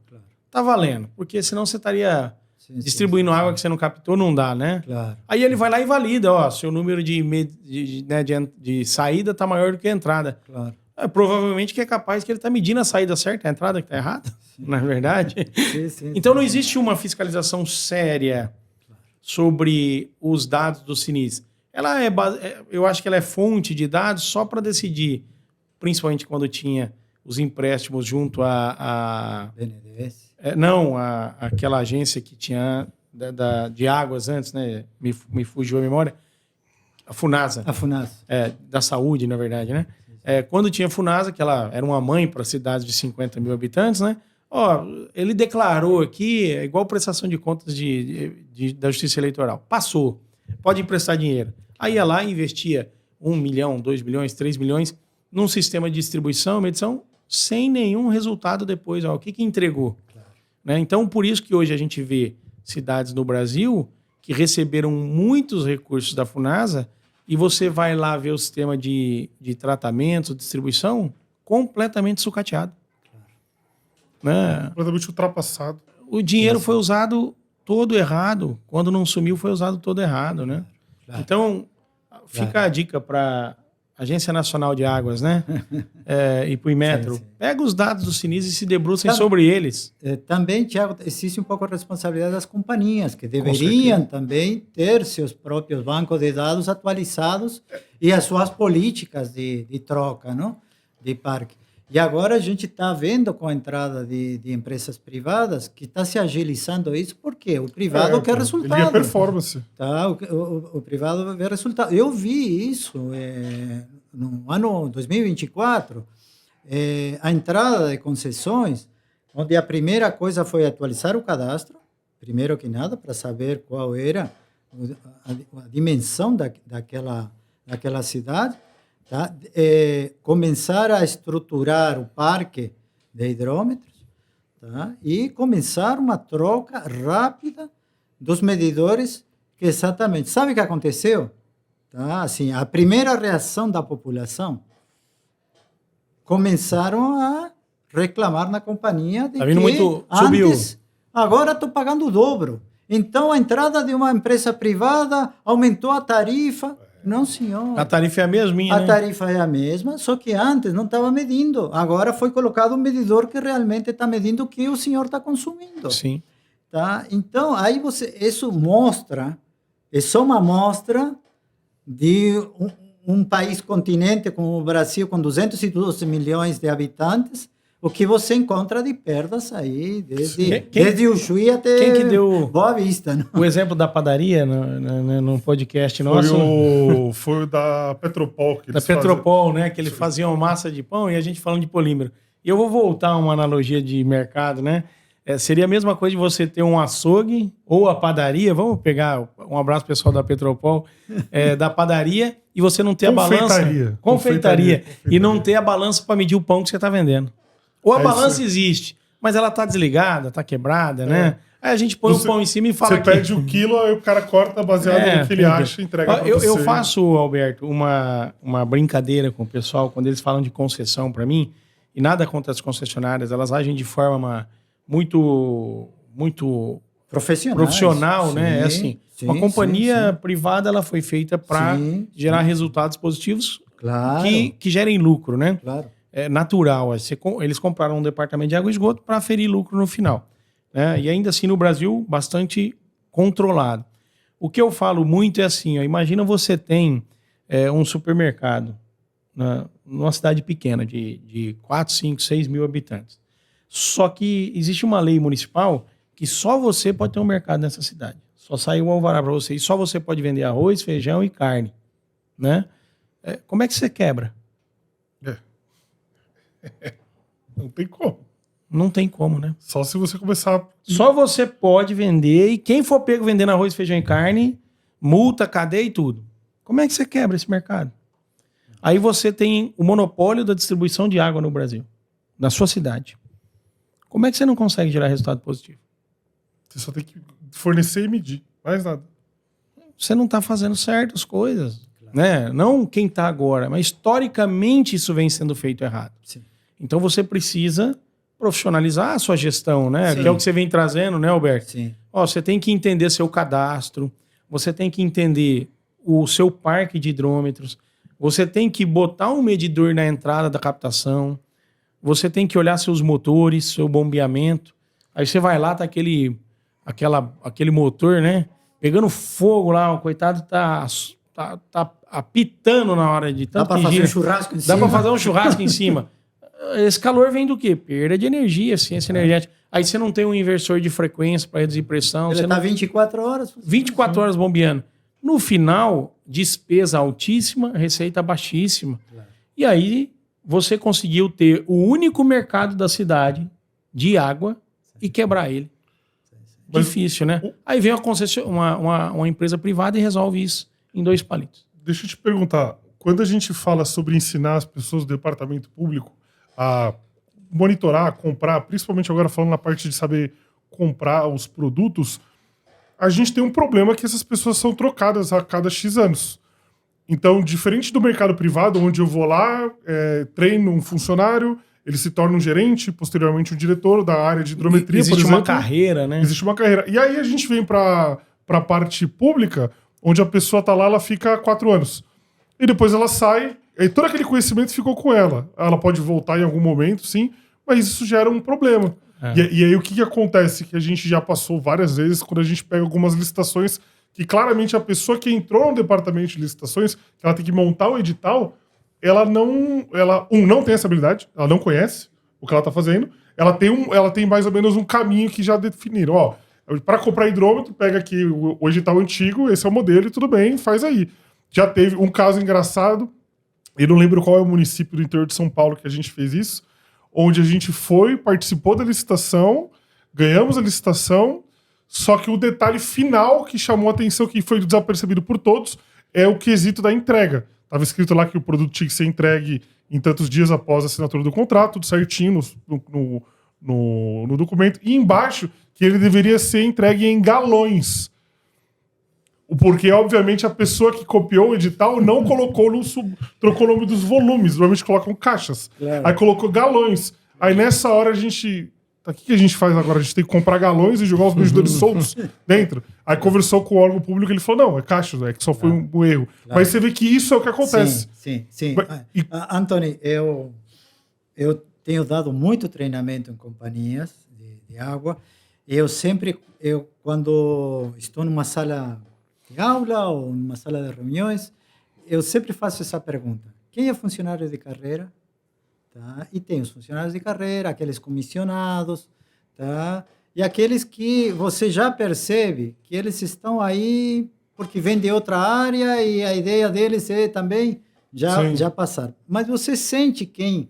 tá valendo. Porque senão você estaria distribuindo água que você não captou, não dá, né? Claro. Aí ele vai lá e valida, seu número de saída tá maior do que a entrada. Claro. Provavelmente que é capaz que ele tá medindo a saída certa, a entrada que tá errada, não é verdade? Então não existe uma fiscalização séria sobre os dados do Sinis. Eu acho que ela é fonte de dados só para decidir, principalmente quando tinha os empréstimos junto a BNDES? Aquela agência que tinha de águas antes, né? Me fugiu a memória. A Funasa. A Funasa. Da saúde, na verdade, né? Quando tinha a Funasa, que ela era uma mãe para cidades de 50 mil habitantes, né? Ele declarou aqui, igual prestação de contas da Justiça Eleitoral. Passou. Pode emprestar dinheiro. Aí ia lá e investia 1 milhão, 2 milhões, 3 milhões num sistema de distribuição, medição, sem nenhum resultado depois. O que entregou? Claro. Né? Então, por isso que hoje a gente vê cidades no Brasil que receberam muitos recursos da Funasa e você vai lá ver o sistema de tratamento, distribuição, completamente sucateado. Né? Completamente ultrapassado. O dinheiro foi usado todo errado. Quando não sumiu, foi usado todo errado, né? Claro. Então, fica a dica para a Agência Nacional de Águas, né? E para o Inmetro. Pega os dados do Sinis e se debrucem sobre eles. Também, Thiago, existe um pouco a responsabilidade das companhias, que deveriam também ter seus próprios bancos de dados atualizados e as suas políticas de troca, não? De parque. E agora a gente está vendo com a entrada de empresas privadas que está se agilizando isso, porque o privado quer resultado. Ele quer performance. Tá? O privado vê resultado. Eu vi isso no ano 2024, a entrada de concessões, onde a primeira coisa foi atualizar o cadastro, primeiro que nada, para saber qual era a dimensão daquela cidade. Tá? Começar a estruturar o parque de hidrômetros, tá? E começar uma troca rápida dos medidores, que exatamente... Sabe o que aconteceu? Tá? Assim, a primeira reação da população, começaram a reclamar na companhia de que muito, subiu. Antes, agora estou pagando o dobro. Então, a entrada de uma empresa privada aumentou a tarifa. Não, senhor. A tarifa é a mesminha, A tarifa é a mesma, só que antes não estava medindo. Agora foi colocado um medidor que realmente está medindo o que o senhor está consumindo. Sim. Tá? Então, aí isso mostra, é só uma amostra de um país continente como o Brasil, com 212 milhões de habitantes, o que você encontra de perdas aí, desde o Chuí até quem que deu Boa Vista. Não? O exemplo da padaria no podcast nosso? Foi o da Petropol. Da Petropol, né? Que eles faziam massa de pão e a gente falando de polímero. E eu vou voltar a uma analogia de mercado, né? Seria a mesma coisa de você ter um açougue ou a padaria. Vamos pegar um abraço pessoal da Petropol, da padaria, e você não ter a balança. Confeitaria. E não ter a balança para medir o pão que você está vendendo. Ou a balança existe, mas ela tá desligada, tá quebrada, né? Aí a gente põe o pão em cima e fala Você pede o quilo, aí o cara corta baseado no que ele acha e entrega pra você. Eu faço, Alberto, uma brincadeira com o pessoal quando eles falam de concessão para mim, e nada contra as concessionárias, elas agem de forma muito profissional, né? É assim, uma companhia privada ela foi feita para gerar resultados positivos que gerem lucro, né? Claro. É natural. Eles compraram um departamento de água e esgoto para aferir lucro no final. Né? E ainda assim, no Brasil, bastante controlado. O que eu falo muito é assim, ó, imagina você tem um supermercado numa cidade pequena de 4, 5, 6 mil habitantes. Só que existe uma lei municipal que só você pode ter um mercado nessa cidade. Só saiu um alvará para você e só você pode vender arroz, feijão e carne. Né? Como é que você quebra? Não tem como. Não tem como, né? Só se você começar... Só você pode vender e quem for pego vendendo arroz, feijão e carne, multa, cadeia e tudo. Como é que você quebra esse mercado? Aí você tem o monopólio da distribuição de água no Brasil, na sua cidade. Como é que você não consegue gerar resultado positivo? Você só tem que fornecer e medir. Mais nada. Você não está fazendo certo as coisas. Né? Não quem está agora, mas historicamente isso vem sendo feito errado. Sim. Então você precisa profissionalizar a sua gestão, né? Sim. Que é o que você vem trazendo, né, Alberto? Sim. Você tem que entender seu cadastro, você tem que entender o seu parque de hidrômetros, você tem que botar um medidor na entrada da captação, você tem que olhar seus motores, seu bombeamento. Aí você vai lá, tá aquele motor, né? Pegando fogo lá, o coitado tá apitando na hora de tanto. Dá para fazer um churrasco em cima. Dá para fazer um churrasco em cima. Esse calor vem do quê? Perda de energia, ciência energética. Aí você não tem um inversor de frequência para reduzir pressão. Ele está 24 horas. 24 horas bombeando. No final, despesa altíssima, receita baixíssima. Claro. E aí você conseguiu ter o único mercado da cidade de água e quebrar ele. Difícil, né? Aí vem uma empresa privada e resolve isso em 2 palitos. Deixa eu te perguntar. Quando a gente fala sobre ensinar as pessoas do departamento público a monitorar, a comprar, principalmente agora falando na parte de saber comprar os produtos, a gente tem um problema que essas pessoas são trocadas a cada X anos. Então, diferente do mercado privado, onde eu vou lá, treino um funcionário, ele se torna um gerente, posteriormente um diretor da área de hidrometria, existe por exemplo. Existe uma carreira, né? Existe uma carreira. E aí a gente vem para a parte pública, onde a pessoa está lá, ela fica 4 anos. E depois ela sai, e todo aquele conhecimento ficou com ela. Ela pode voltar em algum momento, sim, mas isso gera um problema. E aí o que acontece? Que a gente já passou várias vezes, quando a gente pega algumas licitações, que claramente a pessoa que entrou no departamento de licitações, que ela tem que montar o edital, ela não tem essa habilidade, ela não conhece o que ela está fazendo, ela tem mais ou menos um caminho que já definiram. Ó, para comprar hidrômetro, pega aqui o edital antigo, esse é o modelo e tudo bem, faz aí. Já teve um caso engraçado, eu não lembro qual é o município do interior de São Paulo que a gente fez isso, onde a gente participou da licitação, ganhamos a licitação, só que o detalhe final que chamou a atenção, que foi desapercebido por todos, é o quesito da entrega. Estava escrito lá que o produto tinha que ser entregue em tantos dias após a assinatura do contrato, tudo certinho no documento, e embaixo que ele deveria ser entregue em galões. Porque, obviamente, a pessoa que copiou o edital não colocou trocou o nome dos volumes. Normalmente colocam caixas. Claro. Aí colocou galões. Aí nessa hora a gente... O que a gente faz agora? A gente tem que comprar galões e jogar os medidores soltos dentro. Aí conversou com o órgão público e ele falou, não, é caixas, é que só foi um erro. Claro. Mas você vê que isso é o que acontece. Sim. Anthony, eu tenho dado muito treinamento em companhias de água. Quando estou numa sala de aula ou numa sala de reuniões, eu sempre faço essa pergunta. Quem é funcionário de carreira? Tá? E tem os funcionários de carreira, aqueles comissionados, tá? E aqueles que você já percebe que eles estão aí porque vêm de outra área e a ideia deles é também já passar. Mas você sente quem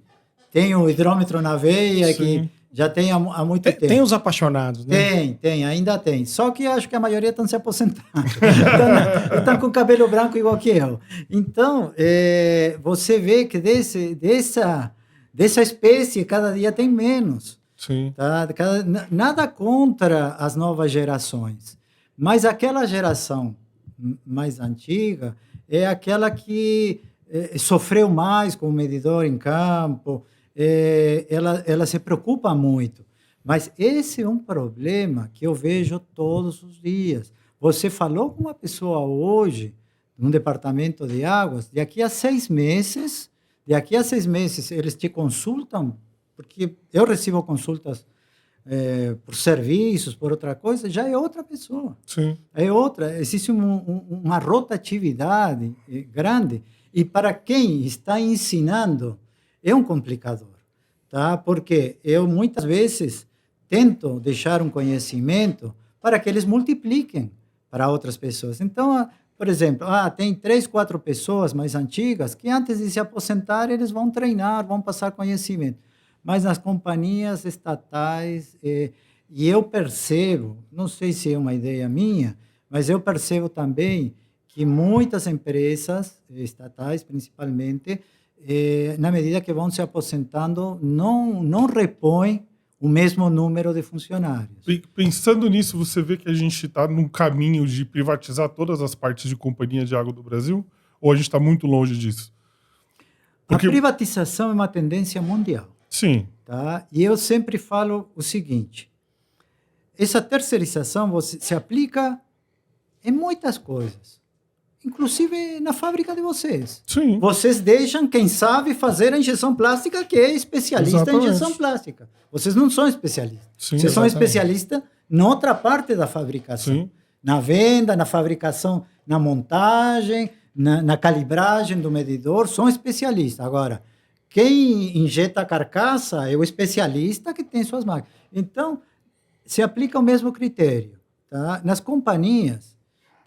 tem o hidrômetro na veia, sim, que já tem há muito tempo. Tem os apaixonados, né? Ainda tem. Só que eu acho que a maioria estão se aposentando. Estão com cabelo branco igual que eu. Então, você vê que dessa espécie cada dia tem menos. Sim. Tá? Nada contra as novas gerações, mas aquela geração mais antiga é aquela que sofreu mais com o medidor em campo, ela se preocupa muito. Mas esse é um problema que eu vejo todos os dias. Você falou com uma pessoa hoje, num departamento de águas, daqui a 6 meses eles te consultam, porque eu recebo consultas por serviços, por outra coisa, já é outra pessoa. Sim. É outra, existe uma rotatividade grande, e para quem está ensinando, é um complicador, tá? Porque eu muitas vezes tento deixar um conhecimento para que eles multipliquem para outras pessoas. Então, por exemplo, tem 3, 4 pessoas mais antigas que antes de se aposentar, eles vão treinar, vão passar conhecimento. Mas nas companhias estatais, e eu percebo, não sei se é uma ideia minha, mas eu percebo também que muitas empresas estatais, principalmente, na medida que vão se aposentando, não repõem o mesmo número de funcionários. Pensando nisso, você vê que a gente está num caminho de privatizar todas as partes de companhia de água do Brasil? Ou a gente está muito longe disso? Porque... A privatização é uma tendência mundial. Sim. Tá? E eu sempre falo o seguinte, essa terceirização se aplica em muitas coisas, inclusive na fábrica de vocês. Sim. Vocês deixam quem sabe fazer a injeção plástica, que é especialista Exatamente. em injeção plástica. Vocês não são especialistas. Sim, Vocês são exatamente. especialistas em outra parte da fabricação. Sim. Na venda, na fabricação, na montagem, na calibragem do medidor, são especialistas. Agora, quem injeta a carcaça é o especialista que tem suas máquinas. Então, se aplica o mesmo critério. Tá? Nas companhias,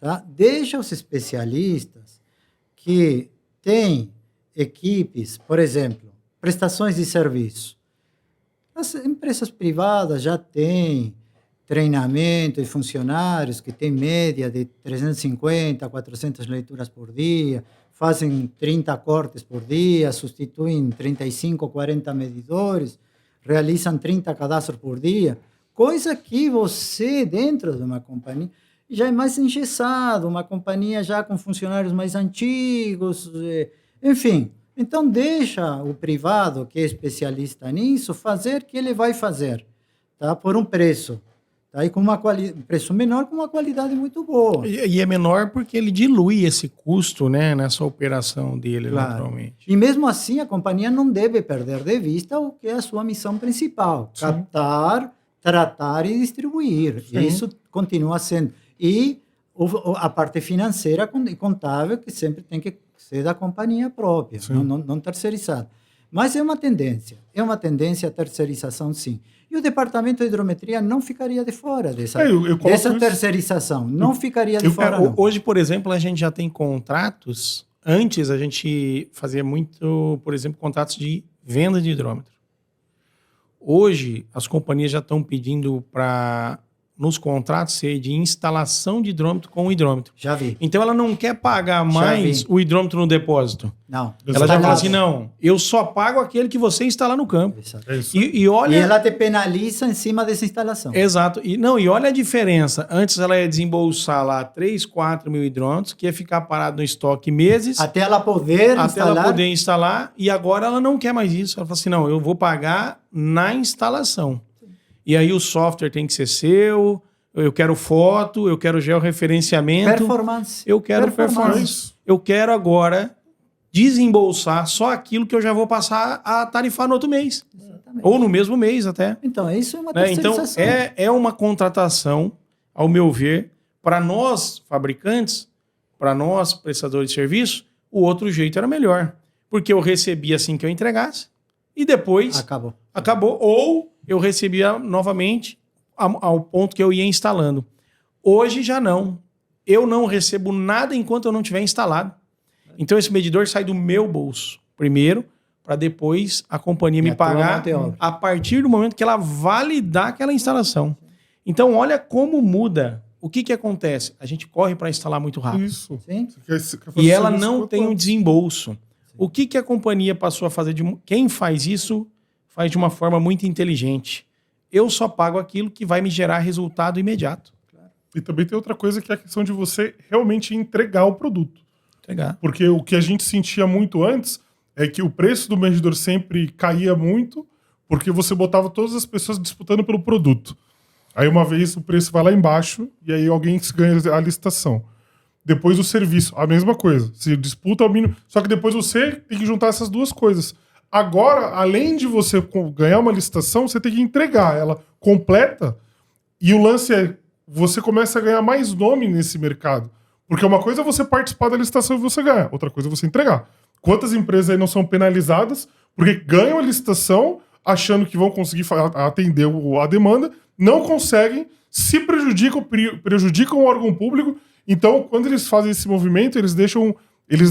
tá? Deixa os especialistas que têm equipes, por exemplo, prestações de serviço. As empresas privadas já têm treinamento de funcionários que tem média de 350 a 400 leituras por dia, fazem 30 cortes por dia, substituem 35, 40 medidores, realizam 30 cadastros por dia, coisa que você, dentro de uma companhia, já é mais engessado, uma companhia já com funcionários mais antigos, enfim. Então, deixa o privado, que é especialista nisso, fazer o que ele vai fazer, tá? Por um preço. Aí com um preço menor, com uma qualidade muito boa. E é menor porque ele dilui esse custo, né, nessa operação dele, Claro. naturalmente. E mesmo assim, a companhia não deve perder de vista o que é a sua missão principal. Sim. Captar, tratar e distribuir. Sim. Isso continua sendo. E a parte financeira e contábil, que sempre tem que ser da companhia própria, não terceirizada. Mas é uma tendência a terceirização, sim. E o departamento de hidrometria não ficaria de fora dessa terceirização. Não ficaria de fora, não. Hoje, por exemplo, a gente já tem contratos. Antes, a gente fazia muito, por exemplo, contratos de venda de hidrômetro. Hoje, as companhias já estão pedindo para, nos contratos, ser de instalação de hidrômetro com hidrômetro. Já vi. Então, ela não quer pagar mais o hidrômetro no depósito. Não. Ela já fala assim, não, eu só pago aquele que você instalar no campo. É isso. E olha... E ela te penaliza em cima dessa instalação. Exato. E olha a diferença. Antes ela ia desembolsar lá 3, 4 mil hidrômetros, que ia ficar parado no estoque meses. Até ela poder instalar. E agora ela não quer mais isso. Ela fala assim, não, eu vou pagar na instalação. E aí o software tem que ser seu, eu quero foto, eu quero georreferenciamento. Performance. Eu quero performance. Eu quero agora desembolsar só aquilo que eu já vou passar a tarifar no outro mês. Exatamente. Ou no mesmo mês até. Então, isso é uma Então, terceirização. é uma contratação, ao meu ver, para nós fabricantes, para nós prestadores de serviço, o outro jeito era melhor. Porque eu recebia assim que eu entregasse e depois acabou. Ou eu recebia novamente ao ponto que eu ia instalando. Hoje já não. Eu não recebo nada enquanto eu não tiver instalado. Então esse medidor sai do meu bolso primeiro, para depois a companhia me pagar a partir do momento que ela validar aquela instalação. Então olha como muda. O que acontece? A gente corre para instalar muito rápido. Isso. Sim. E ela não tem um desembolso. Sim. O que a companhia passou a fazer? Quem faz isso faz de uma forma muito inteligente. eu só pago aquilo que vai me gerar resultado imediato. E também tem outra coisa que é a questão de você realmente entregar o produto. Entregar. Porque o que a gente sentia muito antes é que o preço do medidor sempre caía muito porque você botava todas as pessoas disputando pelo produto. Aí uma vez o preço vai lá embaixo e aí alguém ganha a licitação. Depois o serviço, a mesma coisa. Você disputa o mínimo. Só que depois você tem que juntar essas duas coisas. Agora, além de você ganhar uma licitação, você tem que entregar ela completa. E o lance é, você começa a ganhar mais nome nesse mercado. Porque uma coisa é você participar da licitação e você ganhar. Outra coisa é você entregar. Quantas empresas aí não são penalizadas porque ganham a licitação achando que vão conseguir atender a demanda, não conseguem, se prejudicam o órgão público. Então, quando eles fazem esse movimento, eles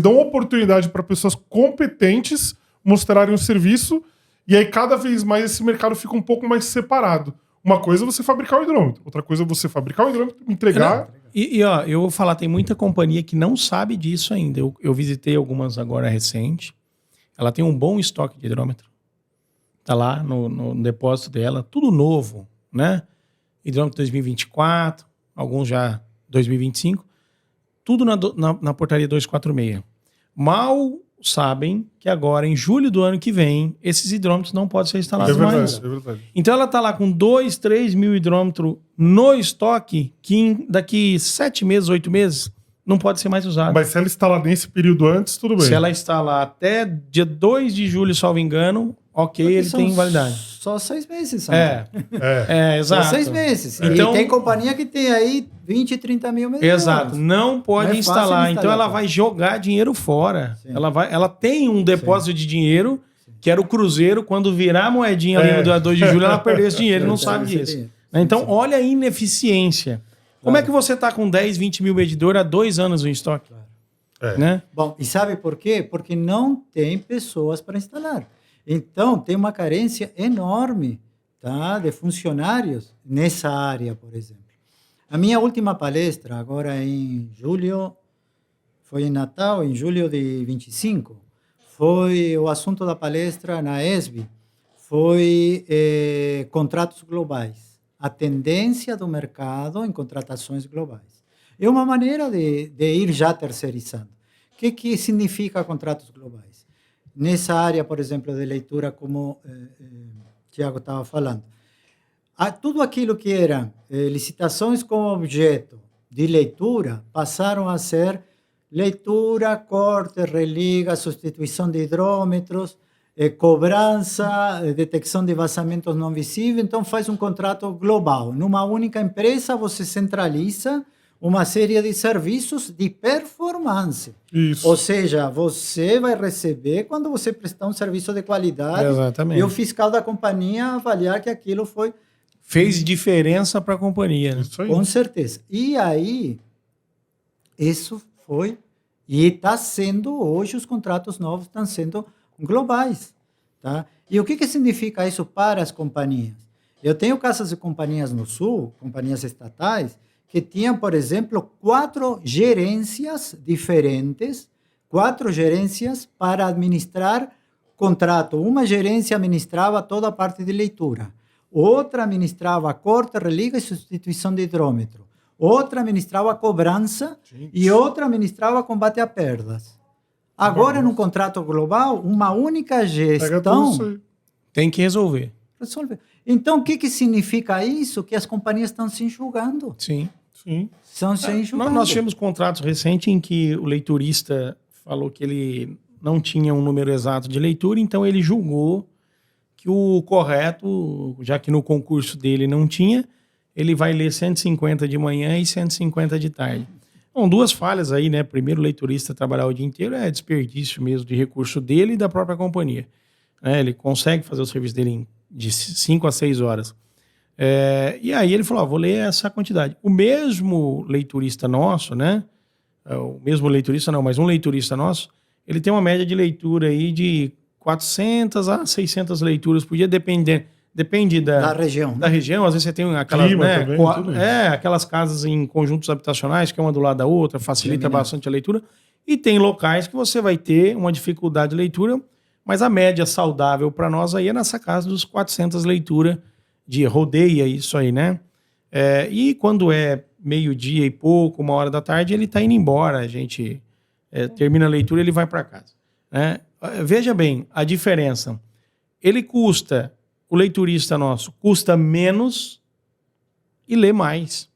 dão oportunidade para pessoas competentes mostrarem o serviço, e aí cada vez mais esse mercado fica um pouco mais separado. Uma coisa é você fabricar o hidrômetro, outra coisa é você fabricar o hidrômetro, entregar. Ó, eu vou falar, tem muita companhia que não sabe disso ainda. Eu visitei algumas agora recente. Ela tem um bom estoque de hidrômetro. Tá lá no depósito dela, tudo novo, né? Hidrômetro 2024, alguns já 2025, tudo na portaria 246. Mal sabem que agora, em julho do ano que vem, esses hidrômetros não podem ser instalados mais. É verdade. Então ela está lá com 2, 3 mil hidrômetros no estoque, que daqui 7 meses, 8 meses, não pode ser mais usado. Mas se ela instalar nesse período antes, tudo bem. Se ela instalar até dia 2 de julho, salvo engano, ok, Porque ele tem validade. Só 6 meses. Exato. Só 6 meses. Então, e tem companhia que tem aí 20, 30 mil meses. Exato. Não pode Não é fácil instalar. Então instalar, ela vai jogar dinheiro fora. Sim. Ela tem um depósito de dinheiro, que era o Cruzeiro, quando virar a moedinha ali no dia 2 de julho, ela perdeu esse dinheiro e não sabe disso. Então, olha a ineficiência. Como é que você está com 10, 20 mil medidores há 2 anos no estoque? Né? Bom, e sabe por quê? Porque não tem pessoas para instalar. Então, tem uma carência enorme, tá, de funcionários nessa área, por exemplo. A minha última palestra, agora em julho, foi em Natal, em julho de 25, foi o assunto da palestra na ESB, foi contratos globais. A tendência do mercado em contratações globais. É uma maneira de ir já terceirizando. O que significa contratos globais? Nessa área, por exemplo, de leitura, como Tiago estava falando, tudo aquilo que era licitações com objeto de leitura passaram a ser leitura, corte, religa, substituição de hidrômetros, cobrança, detecção de vazamentos não visíveis. Então, faz um contrato global. Numa única empresa, você centraliza uma série de serviços de performance. Isso. Ou seja, você vai receber quando você prestar um serviço de qualidade. Exatamente. E o fiscal da companhia avaliar que aquilo foi... Fez diferença para a companhia. Né? Isso aí. Com certeza. E aí, isso foi... E está sendo, hoje, os contratos novos estão sendo globais. Tá? E o que significa isso para as companhias? Eu tenho casos de companhias no Sul, companhias estatais, que tinham, por exemplo, 4 gerências diferentes, 4 gerências para administrar contrato. Uma gerência administrava toda a parte de leitura, outra administrava corte, religa e substituição de hidrômetro, outra administrava cobrança e outra administrava combate a perdas. Agora, num contrato global, uma única gestão tem que resolver. Então, o que significa isso? Que as companhias estão se enxugando. Sim. Estão se enxugando. Nós tivemos contratos recentes em que o leiturista falou que ele não tinha um número exato de leitura, então ele julgou que o correto, já que no concurso dele não tinha, ele vai ler 150 de manhã e 150 de tarde. Bom, 2 falhas aí, né? Primeiro, o leiturista trabalhar o dia inteiro é desperdício mesmo de recurso dele e da própria companhia. Ele consegue fazer o serviço dele de 5 a 6 horas. E aí ele falou, vou ler essa quantidade. O mesmo leiturista nosso, né? O mesmo leiturista não, mas um leiturista nosso, ele tem uma média de leitura aí de 400 a 600 leituras por dia, depende da região. Da região, às vezes você tem aquelas, aquelas casas em conjuntos habitacionais, que é uma do lado da outra, facilita bastante a leitura. E tem locais que você vai ter uma dificuldade de leitura, mas a média saudável para nós aí é nessa casa dos 400 leituras rodeia isso aí, né? E quando é meio-dia e pouco, 1h da tarde, ele está indo embora, a gente termina a leitura e ele vai para casa, né? Veja bem a diferença. O leiturista nosso custa menos e lê mais,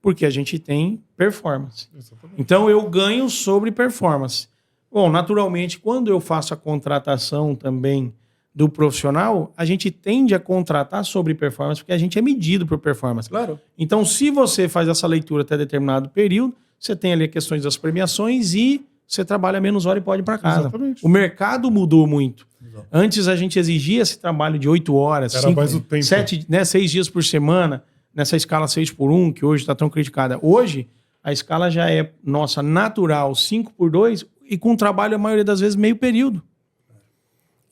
porque a gente tem performance. Exatamente. Então eu ganho sobre performance. Bom, naturalmente, quando eu faço a contratação também do profissional, a gente tende a contratar sobre performance, porque a gente é medido por performance. Claro. Então, se você faz essa leitura até determinado período, você tem ali questões das premiações e você trabalha menos hora e pode ir para casa. Exatamente. O mercado mudou muito. Antes a gente exigia esse trabalho de 8 horas, Era mais o tempo. 6 dias por semana, nessa escala 6x1, que hoje está tão criticada. Hoje, a escala já é nossa natural, 5x2, e com trabalho, a maioria das vezes, meio período.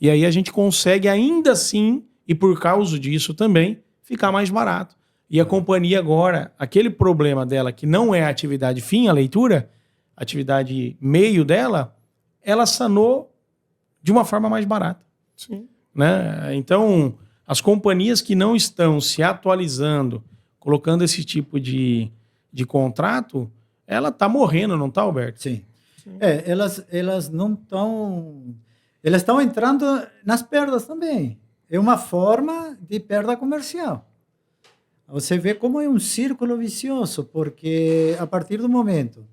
E aí a gente consegue, ainda assim, e por causa disso também, ficar mais barato. E a companhia agora, aquele problema dela, que não é a atividade fim, a leitura, a atividade meio dela, ela sanou de uma forma mais barata. Sim. Né? Então, as companhias que não estão se atualizando, colocando esse tipo de contrato, ela está morrendo, não está, Alberto? Sim. Elas não estão... Elas estão entrando nas perdas também. É uma forma de perda comercial. Você vê como é um círculo vicioso, porque a partir do momento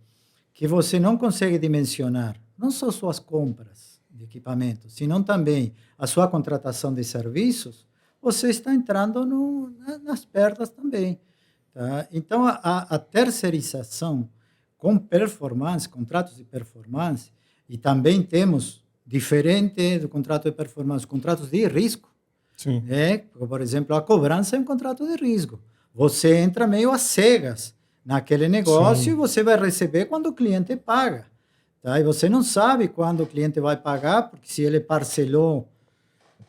que você não consegue dimensionar não só suas compras de equipamentos, senão também a sua contratação de serviços, você está entrando nas perdas também. Tá? Então, a terceirização com performance, contratos de performance, e também temos, diferente do contrato de performance, contratos de risco. Sim. Por exemplo, a cobrança é um contrato de risco. Você entra meio às cegas naquele negócio. Sim. E você vai receber quando o cliente paga. Tá? E você não sabe quando o cliente vai pagar, porque se ele parcelou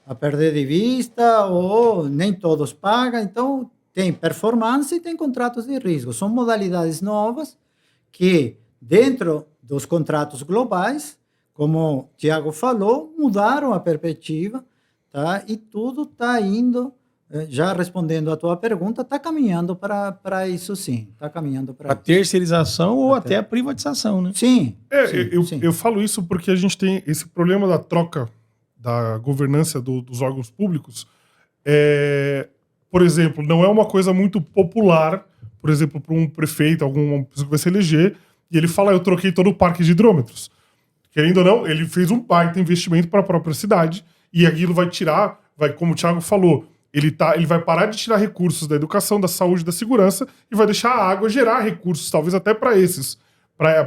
a perder de vista, ou nem todos pagam. Então, tem performance e tem contratos de risco. São modalidades novas que, dentro dos contratos globais, como o Thiago falou, mudaram a perspectiva, tá? E tudo está indo, já respondendo a tua pergunta, está caminhando para isso sim. Está caminhando para a terceirização ou até a privatização, né? Sim. Eu falo isso porque a gente tem esse problema da troca da governança dos órgãos públicos. Por exemplo, não é uma coisa muito popular, por exemplo, para um prefeito, alguma pessoa que vai se eleger, e ele fala, eu troquei todo o parque de hidrômetros. Querendo ou não, ele fez um baita investimento para a própria cidade, e aquilo vai tirar, como o Thiago falou, ele vai parar de tirar recursos da educação, da saúde, da segurança, e vai deixar a água gerar recursos, talvez até para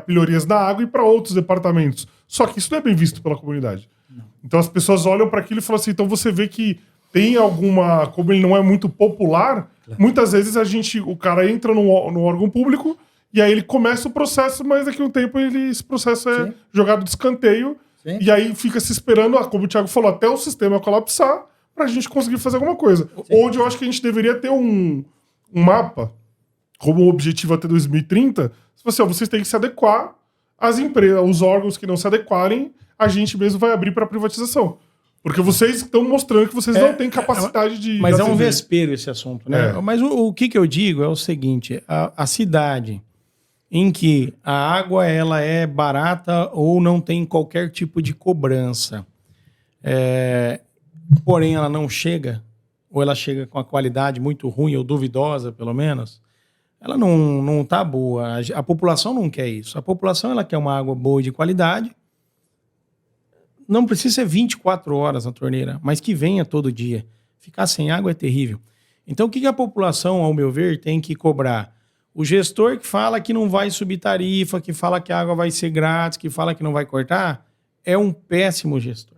melhorias da água e para outros departamentos. Só que isso não é bem visto pela comunidade. Não. Então as pessoas olham para aquilo e falam assim, então você vê que tem alguma, como ele não é muito popular, claro. Muitas vezes o cara entra no órgão público e aí ele começa o processo, mas daqui a um tempo esse processo é Sim. jogado de escanteio. Sim. E aí fica se esperando, como o Thiago falou, até o sistema colapsar pra gente conseguir fazer alguma coisa. Sim. Onde eu acho que a gente deveria ter um mapa como objetivo até 2030. Vocês têm que se adequar às empresas, os órgãos que não se adequarem, a gente mesmo vai abrir para privatização. Porque vocês estão mostrando que vocês não têm capacidade de... Mas é um vespeiro esse assunto, né? Mas o que eu digo é o seguinte, a cidade em que a água ela é barata ou não tem qualquer tipo de cobrança, porém ela não chega, ou ela chega com a qualidade muito ruim ou duvidosa, pelo menos, ela não está boa. A população não quer isso. A população ela quer uma água boa e de qualidade. Não precisa ser 24 horas na torneira, mas que venha todo dia. Ficar sem água é terrível. Então, o que a população, ao meu ver, tem que cobrar? O gestor que fala que não vai subir tarifa, que fala que a água vai ser grátis, que fala que não vai cortar, é um péssimo gestor.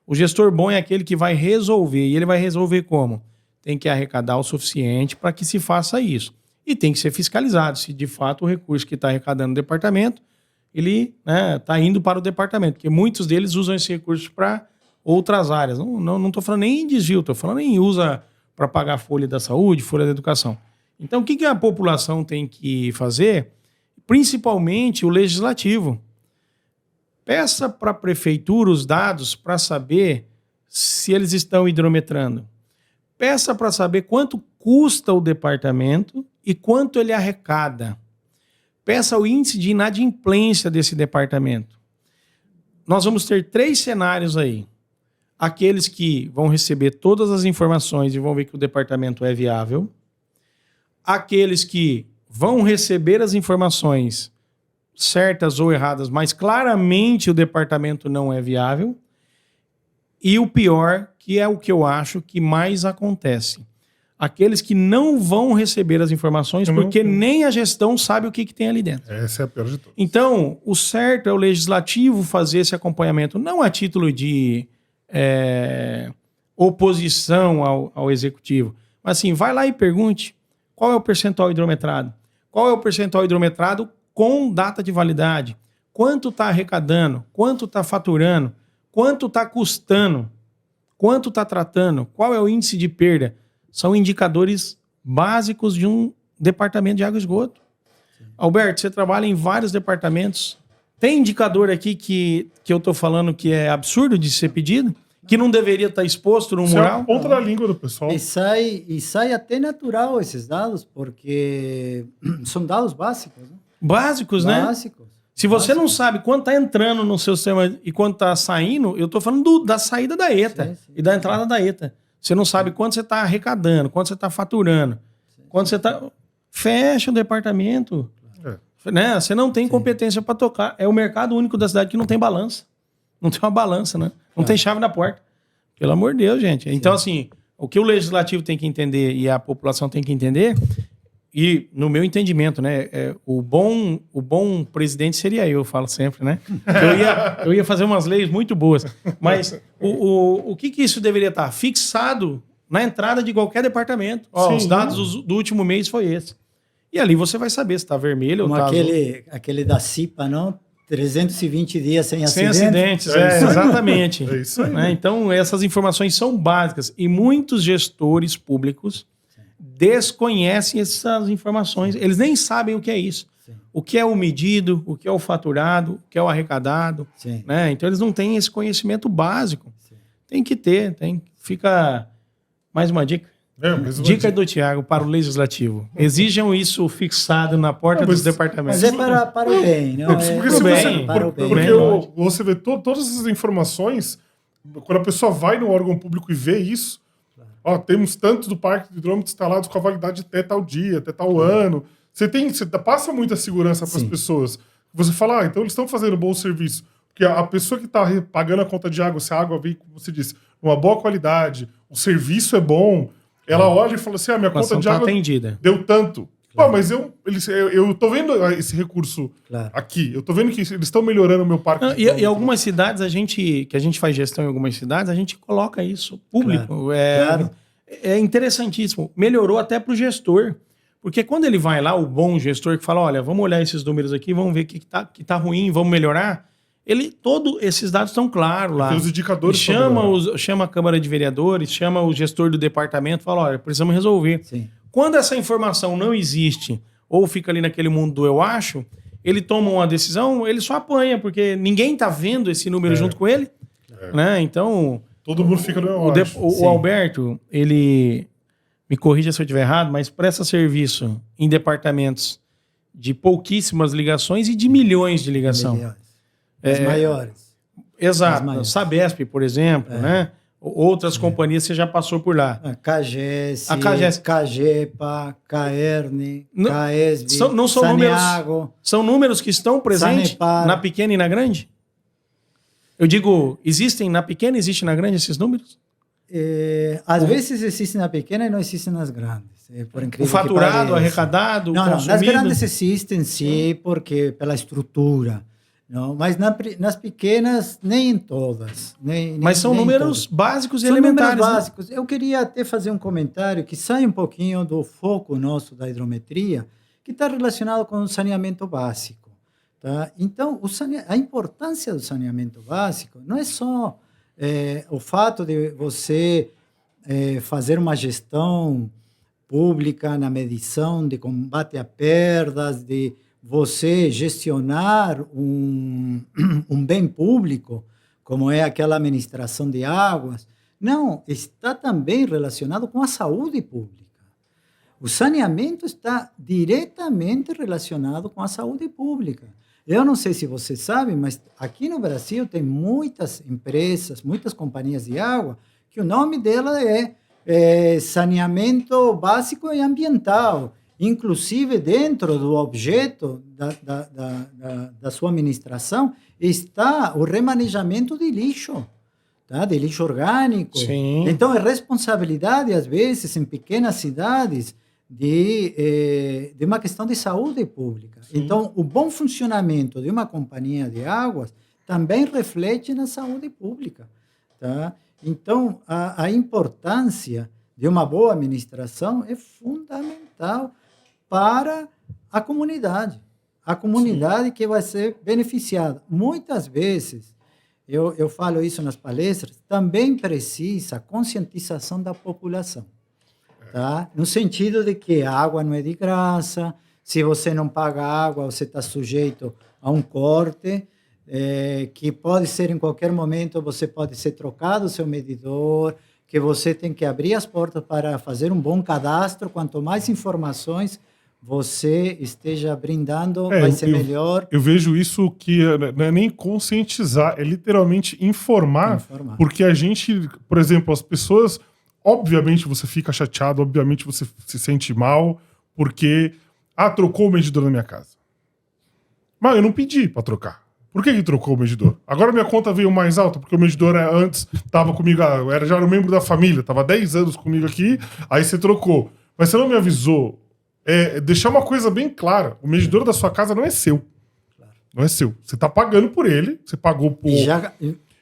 O gestor bom é aquele que vai resolver. E ele vai resolver como? Tem que arrecadar o suficiente para que se faça isso. E tem que ser fiscalizado se, de fato, o recurso que está arrecadando no departamento ele está indo para o departamento, porque muitos deles usam esse recurso para outras áreas. Não estou falando nem em desvio, estou falando em usa para pagar folha da saúde, folha da educação. Então, o que a população tem que fazer? Principalmente o legislativo. Peça para a prefeitura os dados para saber se eles estão hidrometrando. Peça para saber quanto custa o departamento e quanto ele arrecada. Peça o índice de inadimplência desse departamento. Nós vamos ter 3 cenários aí. Aqueles que vão receber todas as informações e vão ver que o departamento é viável. Aqueles que vão receber as informações certas ou erradas, mas claramente o departamento não é viável. E o pior, que é o que eu acho que mais acontece. Aqueles que não vão receber as informações porque nem a gestão sabe o que tem ali dentro. Essa é a pior de todas. Então, o certo é o legislativo fazer esse acompanhamento, não a título de oposição ao executivo, mas assim, vai lá e pergunte qual é o percentual hidrometrado. Qual é o percentual hidrometrado com data de validade? Quanto está arrecadando? Quanto está faturando? Quanto está custando? Quanto está tratando? Qual é o índice de perda? São indicadores básicos de um departamento de água e esgoto. Sim. Alberto, você trabalha em vários departamentos. Tem indicador aqui que eu estou falando que é absurdo de ser pedido? Que não deveria estar exposto no mural? É a ponta da língua do pessoal. E sai até natural esses dados, porque são dados básicos. Né? Básicos, né? Básicos. Se você não sabe quanto está entrando no seu sistema e quanto está saindo, eu estou falando da saída da ETA e da entrada da ETA. Você não sabe quanto você está arrecadando, quanto você está faturando, quanto você está... Fecha o departamento. Né? Você não tem competência para tocar. É o mercado único da cidade que não tem balança. Não tem uma balança, né? Não tem chave na porta. Pelo amor de Deus, gente. Então, assim, o que o legislativo tem que entender e a população tem que entender, e no meu entendimento, né, o bom presidente seria eu falo sempre, né? Eu ia fazer umas leis muito boas. Mas o que isso deveria estar? Fixado na entrada de qualquer departamento. Ó, os dados do último mês foi esse. E ali você vai saber se está vermelho ou está azul. Aquele da CIPA, não? 320 dias sem acidentes. Sem acidentes, exatamente. É isso aí. Né? Então, essas informações são básicas. E muitos gestores públicos desconhecem essas informações. Eles nem sabem o que é isso. Sim. O que é o medido, o que é o faturado, o que é o arrecadado. Né? Então, eles não têm esse conhecimento básico. Sim. Tem que ter. Fica mais uma dica. Dica do Thiago para o Legislativo. Exijam isso fixado na porta dos departamentos. Mas é para o bem. Não porque você vê todas essas informações, quando a pessoa vai no órgão público e vê isso, ó, temos tantos do parque de hidrômetros instalados com a validade até tal dia, até tal ano. Você passa muita segurança para as pessoas. Você fala, então eles estão fazendo um bom serviço. Porque a pessoa que está pagando a conta de água, se a água vem, como você disse, uma boa qualidade, o serviço é bom, ela olha e fala assim, minha conta de água atendida. Deu tanto. Pô, mas eu tô vendo esse recurso aqui. Eu tô vendo que eles estão melhorando o meu parque. E algumas cidades, que a gente faz gestão em algumas cidades, a gente coloca isso público. É interessantíssimo. Melhorou até para o gestor. Porque quando ele vai lá, o bom gestor que fala, olha, vamos olhar esses números aqui, vamos ver o que tá ruim, vamos melhorar. Todos esses dados estão claros lá. Tem os indicadores. Chama a Câmara de Vereadores, chama o gestor do departamento, fala, olha, precisamos resolver. Sim. Quando essa informação não existe, ou fica ali naquele mundo do eu acho, ele toma uma decisão, ele só apanha, porque ninguém está vendo esse número junto com ele. Né? Então... Todo mundo fica no eu acho. O Alberto, ele... Me corrija se eu estiver errado, mas presta serviço em departamentos de pouquíssimas ligações e de milhões de ligação. As maiores. Exato. Maiores. Sabesp, por exemplo, né? Outras companhias você já passou por lá. A CAGES, CAGEPA, CAERN, CAESB, Saneago. São números que estão presentes Sanepar. Na pequena e na grande? Eu digo, existem na pequena e existem na grande esses números? Às vezes existem na pequena e não existem nas grandes. Por incrível o faturado, arrecadado, não, nas grandes existem, sim, porque pela estrutura. Não, mas nas pequenas, nem em todas. Mas são números básicos e elementares. Números básicos. Eu queria até fazer um comentário que sai um pouquinho do foco nosso da hidrometria, que está relacionado com o saneamento básico. Tá? Então, a importância do saneamento básico não é só o fato de você fazer uma gestão pública na medição de combate a perdas, de você gestionar um bem público, como é aquela administração de águas, Não, está também relacionado com a saúde pública. O saneamento está diretamente relacionado com a saúde pública. Eu não sei se você sabe, mas aqui no Brasil tem muitas empresas, muitas companhias de água, que o nome dela é saneamento básico e ambiental. Inclusive, dentro do objeto da sua administração, está o remanejamento de lixo. Tá? De lixo orgânico. Sim. Então, é responsabilidade, às vezes, em pequenas cidades, de uma questão de saúde pública. Sim. Então, o bom funcionamento de uma companhia de águas também reflete na saúde pública. Tá? Então, a importância de uma boa administração é fundamental para a comunidade. A comunidade que vai ser beneficiada. Muitas vezes, eu falo isso nas palestras, também precisa conscientização da população. Tá? No sentido de que a água não é de graça, se você não paga água, você está sujeito a um corte, que pode ser em qualquer momento, você pode ser trocado o seu medidor, que você tem que abrir as portas para fazer um bom cadastro, quanto mais informações você esteja brindando, vai ser melhor. Eu vejo isso que não é nem conscientizar, é literalmente informar. Porque a gente, por exemplo, as pessoas, obviamente você fica chateado, obviamente você se sente mal, porque, trocou o medidor na minha casa. Mas eu não pedi para trocar. Por que trocou o medidor? Agora minha conta veio mais alta, porque o medidor antes estava comigo, já era um membro da família, estava 10 anos comigo aqui, aí você trocou. Mas você não me avisou. Deixar uma coisa bem clara, o medidor da sua casa não é seu. Não é seu. Você está pagando por ele, você pagou por...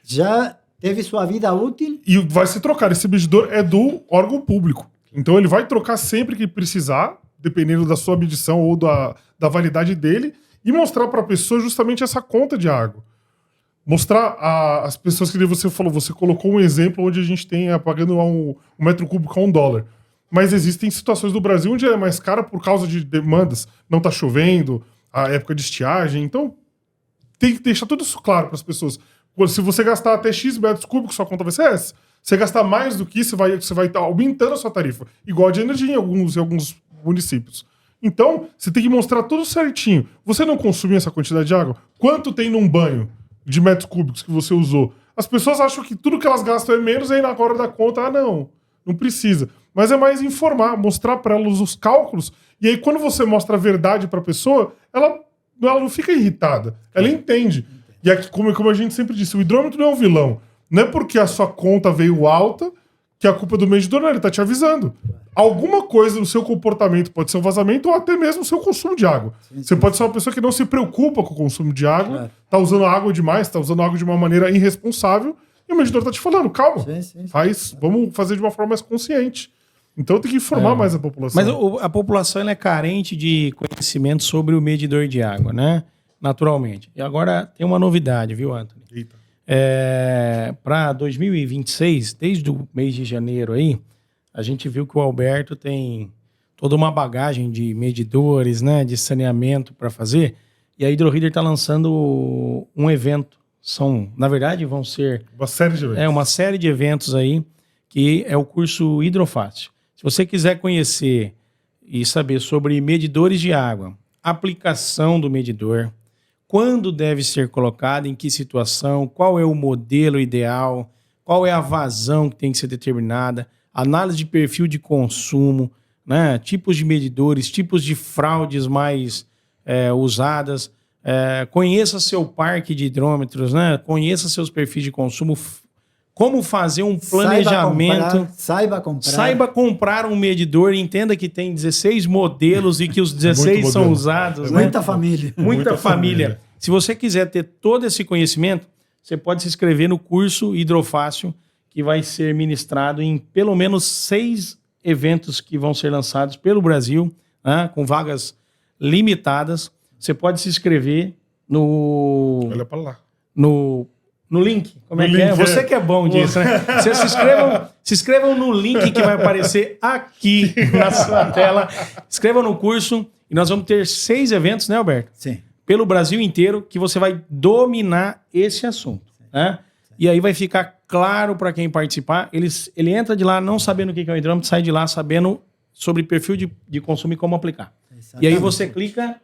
Já teve sua vida útil. E vai se trocar. Esse medidor é do órgão público. Então ele vai trocar sempre que precisar, dependendo da sua medição ou da validade dele, e mostrar para a pessoa justamente essa conta de água. Mostrar as pessoas que você falou, você colocou um exemplo onde a gente tem pagando um metro cúbico a $1. Mas existem situações do Brasil onde é mais cara por causa de demandas. Não está chovendo, a época de estiagem. Então, tem que deixar tudo isso claro para as pessoas. Se você gastar até X metros cúbicos, sua conta vai ser essa. Se você gastar mais do que isso, você vai estar aumentando a sua tarifa. Igual de energia em alguns municípios. Então, você tem que mostrar tudo certinho. Você não consumiu essa quantidade de água? Quanto tem num banho de metros cúbicos que você usou? As pessoas acham que tudo que elas gastam é menos, e aí na hora da conta, não precisa. Mas é mais informar, mostrar para elas os cálculos, e aí quando você mostra a verdade para a pessoa, ela não fica irritada, ela entende. E aqui, como a gente sempre disse, o hidrômetro não é um vilão. Não é porque a sua conta veio alta que a culpa é do medidor, não, ele está te avisando. Alguma coisa no seu comportamento pode ser um vazamento ou até mesmo o seu consumo de água. Você pode ser uma pessoa que não se preocupa com o consumo de água, está usando água demais, está usando água de uma maneira irresponsável, e o medidor está te falando, calma, vamos fazer de uma forma mais consciente. Então tem que informar mais a população. Mas a população ela é carente de conhecimento sobre o medidor de água, né? Naturalmente. E agora tem uma novidade, viu, Anthony? Eita. Para 2026, desde o mês de janeiro aí, a gente viu que o Alberto tem toda uma bagagem de medidores, né, de saneamento para fazer. E a Hidroheater está lançando um evento. Na verdade, vão ser... Uma série de eventos. Uma série de eventos aí, que é o curso Hidrofácil. Se você quiser conhecer e saber sobre medidores de água, aplicação do medidor, quando deve ser colocado, em que situação, qual é o modelo ideal, qual é a vazão que tem que ser determinada, análise de perfil de consumo, né, tipos de medidores, tipos de fraudes mais usadas, conheça seu parque de hidrômetros, né, conheça seus perfis de consumo, como fazer um planejamento. Saiba comprar um medidor, entenda que tem 16 modelos e que os 16 são usados. Muita família. Muita família. Se você quiser ter todo esse conhecimento, você pode se inscrever no curso Hidrofácil, que vai ser ministrado em pelo menos 6 eventos que vão ser lançados pelo Brasil, né, com vagas limitadas. Você pode se inscrever Olha para lá. No link. Como é que é? Você que é bom disso, né? Vocês se inscrevam no link que vai aparecer aqui na sua tela. Inscrevam no curso e nós vamos ter 6 eventos, né, Alberto? Sim. Pelo Brasil inteiro, que você vai dominar esse assunto, né? E aí vai ficar claro para quem participar. Ele entra de lá não sabendo o que é o hidrômetro, sai de lá sabendo sobre perfil de consumo e como aplicar. Exatamente. E aí você clica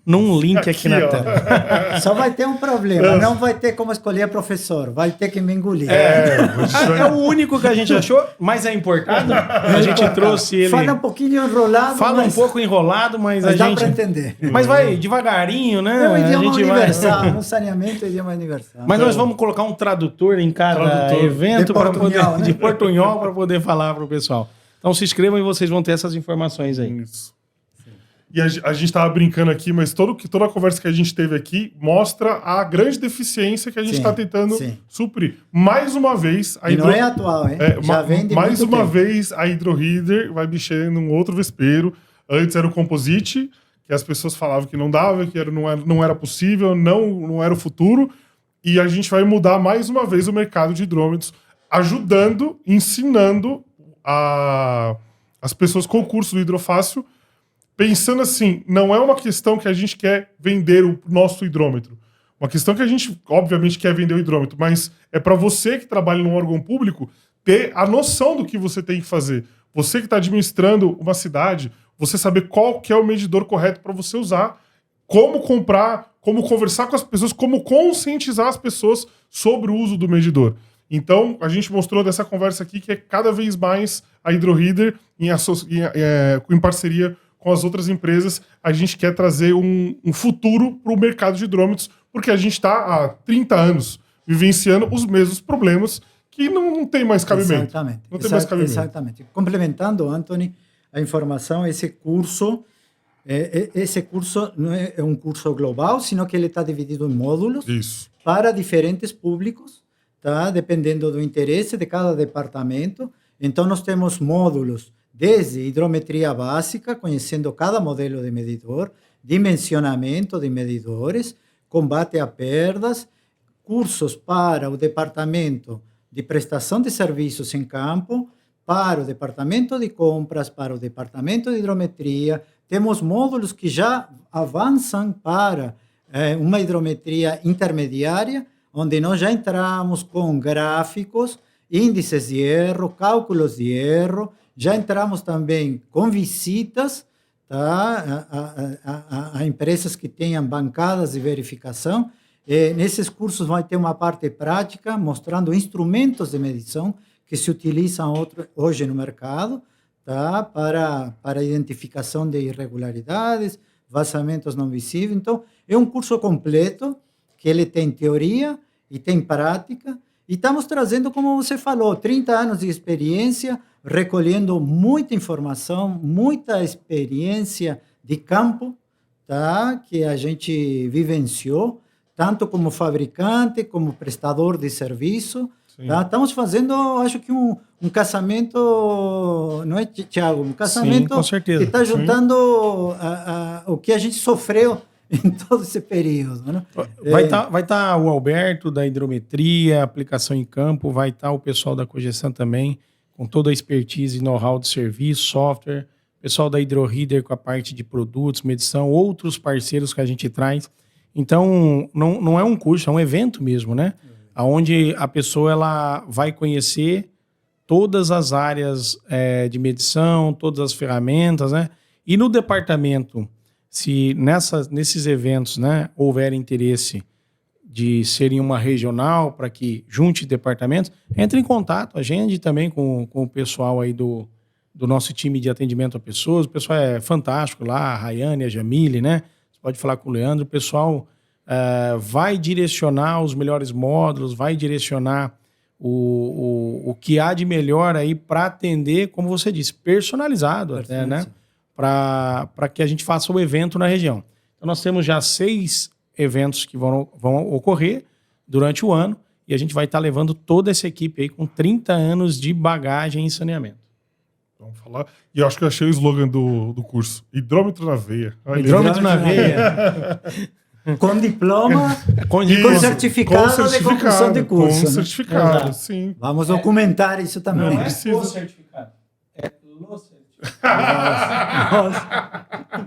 num link aqui na tela. Só vai ter um problema, não vai ter como escolher professor, vai ter que me engolir. É o único que a gente achou, mas é importado. A gente trouxe ele. Fala um pouquinho enrolado. Fala um pouco enrolado, mas a dá gente. para entender. Mas vai devagarinho, né? É um idioma a gente universal, vai... no saneamento é idioma universal. Mas nós vamos colocar um tradutor em cada evento para poder de portunhol para poder falar para o pessoal. Então se inscrevam e vocês vão ter essas informações aí. Isso. E a gente estava brincando aqui, mas toda a conversa que a gente teve aqui mostra a grande deficiência que a gente está tentando suprir. Mais uma vez... Não é atual, hein? Já vem de mais muito uma tempo. vez, a Hydroheader vai mexer num outro vespeiro. Antes era o Composite, que as pessoas falavam que não dava, que não era possível, não era o futuro. E a gente vai mudar mais uma vez o mercado de hidrômetros, ajudando, ensinando as pessoas com o curso do Hidrofácil, pensando assim, não é uma questão que a gente quer vender o nosso hidrômetro. Uma questão que a gente, obviamente, quer vender o hidrômetro, mas é para você que trabalha num órgão público ter a noção do que você tem que fazer. Você que está administrando uma cidade, você saber qual que é o medidor correto para você usar, como comprar, como conversar com as pessoas, como conscientizar as pessoas sobre o uso do medidor. Então, a gente mostrou dessa conversa aqui que é cada vez mais a Hydroheader, em parceria com as outras empresas, a gente quer trazer um futuro para o mercado de hidrômetros, porque a gente está há 30 anos vivenciando os mesmos problemas que não tem mais cabimento. Exatamente. Não tem mais cabimento. Exatamente. Complementando, Anthony, a informação, esse curso não é um curso global, sino que ele está dividido em módulos para diferentes públicos, tá? Dependendo do interesse de cada departamento. Então, nós temos módulos desde hidrometria básica, conhecendo cada modelo de medidor, dimensionamento de medidores, combate a perdas, cursos para o departamento de prestação de serviços em campo, para o departamento de compras, para o departamento de hidrometria. Temos módulos que já avançam para uma hidrometria intermediária, onde nós já entramos com gráficos, índices de erro, cálculos de erro. Já entramos também com visitas, tá? a empresas que tenham bancadas de verificação. Nesses cursos vai ter uma parte prática, mostrando instrumentos de medição que se utilizam hoje no mercado, tá? para identificação de irregularidades, vazamentos não visíveis. Então, é um curso completo, que ele tem teoria e tem prática. E estamos trazendo, como você falou, 30 anos de experiência, recolhendo muita informação, muita experiência de campo, tá? Que a gente vivenciou, tanto como fabricante, como prestador de serviço. Tá? Estamos fazendo, acho que um casamento, não é, Thiago? Um casamento. Sim, com certeza. Que está juntando o que a gente sofreu em todo esse período. Né? Vai tá o Alberto da hidrometria, aplicação em campo, vai estar o pessoal da Cogesan também, com toda a expertise e know-how de serviço, software, pessoal da Hydroheader com a parte de produtos, medição, outros parceiros que a gente traz. Então, não é um curso, é um evento mesmo, né? Onde a pessoa ela vai conhecer todas as áreas de medição, todas as ferramentas, né? E no departamento, se nesses eventos, né, houver interesse de serem uma regional para que junte departamentos, entre em contato, agende também com o pessoal aí do nosso time de atendimento a pessoas. O pessoal é fantástico lá, a Rayane, a Jamile, né? Você pode falar com o Leandro. O pessoal vai direcionar os melhores módulos, vai direcionar o que há de melhor aí para atender, como você disse, personalizado até, né? Para que a gente faça o evento na região. Então, nós temos já 6 eventos que vão ocorrer durante o ano e a gente vai estar levando toda essa equipe aí com 30 anos de bagagem em saneamento. Vamos falar. E eu acho que eu achei o slogan do curso. Hidrômetro na veia. Hidrômetro na veia. Com diploma e com certificado de conclusão de curso. Com certificado, sim. Vamos documentar isso também. Não é o certificado, é o certificado.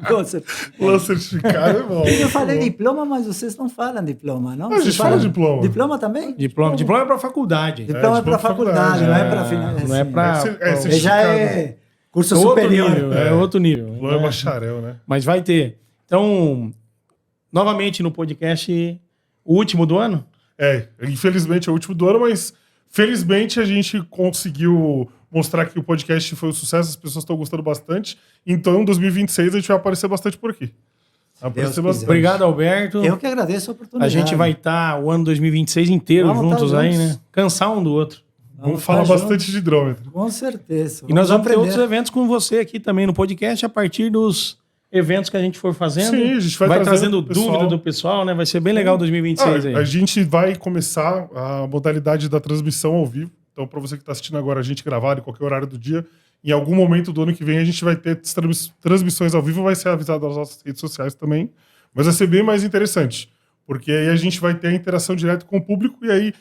Com certeza. O certificado é bom. Eu falei diploma, mas vocês não falam diploma, não? A gente Vocês fala falam diploma. Diploma também? Diploma é para faculdade. Diploma é para faculdade, não é para final. Não é para... Já é curso outro superior. nível, é outro nível. Diploma é bacharel, né? Mas vai ter. Então, novamente no podcast, o último do ano? Infelizmente é o último do ano, mas felizmente a gente conseguiu mostrar que o podcast foi um sucesso, as pessoas estão gostando bastante. Então, em 2026, a gente vai aparecer bastante por aqui. Aparecer bastante. Obrigado, Alberto. Eu que agradeço a oportunidade. A gente vai estar o ano 2026 inteiro juntos aí, né? Cansar um do outro. Vamos falar bastante de hidrômetro. Com certeza. E nós vamos ter outros eventos com você aqui também no podcast, a partir dos eventos que a gente for fazendo. Sim, a gente vai trazendo dúvida do pessoal, né? Vai ser bem legal 2026 aí. A gente vai começar a modalidade da transmissão ao vivo. Então, para você que está assistindo agora a gente gravado em qualquer horário do dia, em algum momento do ano que vem a gente vai ter transmissões ao vivo, vai ser avisado nas nossas redes sociais também. Mas vai ser bem mais interessante, porque aí a gente vai ter a interação direta com o público e aí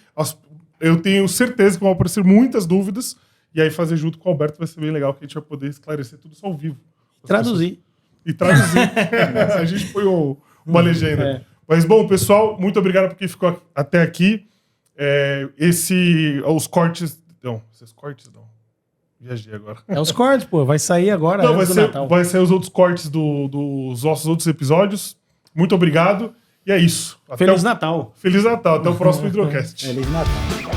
eu tenho certeza que vão aparecer muitas dúvidas e aí fazer junto com o Alberto vai ser bem legal, que a gente vai poder esclarecer tudo isso ao vivo. Traduzir. E traduzir. A gente põe uma legenda. Mas, bom, pessoal, muito obrigado por quem ficou até aqui. Os cortes... Não, esses cortes não. Viajei agora. É os cortes, pô. Vai sair agora. Não, vai sair os outros cortes dos nossos outros episódios. Muito obrigado. E é isso. Feliz Natal. Feliz Natal. Até o próximo Hidrocast. Feliz Natal.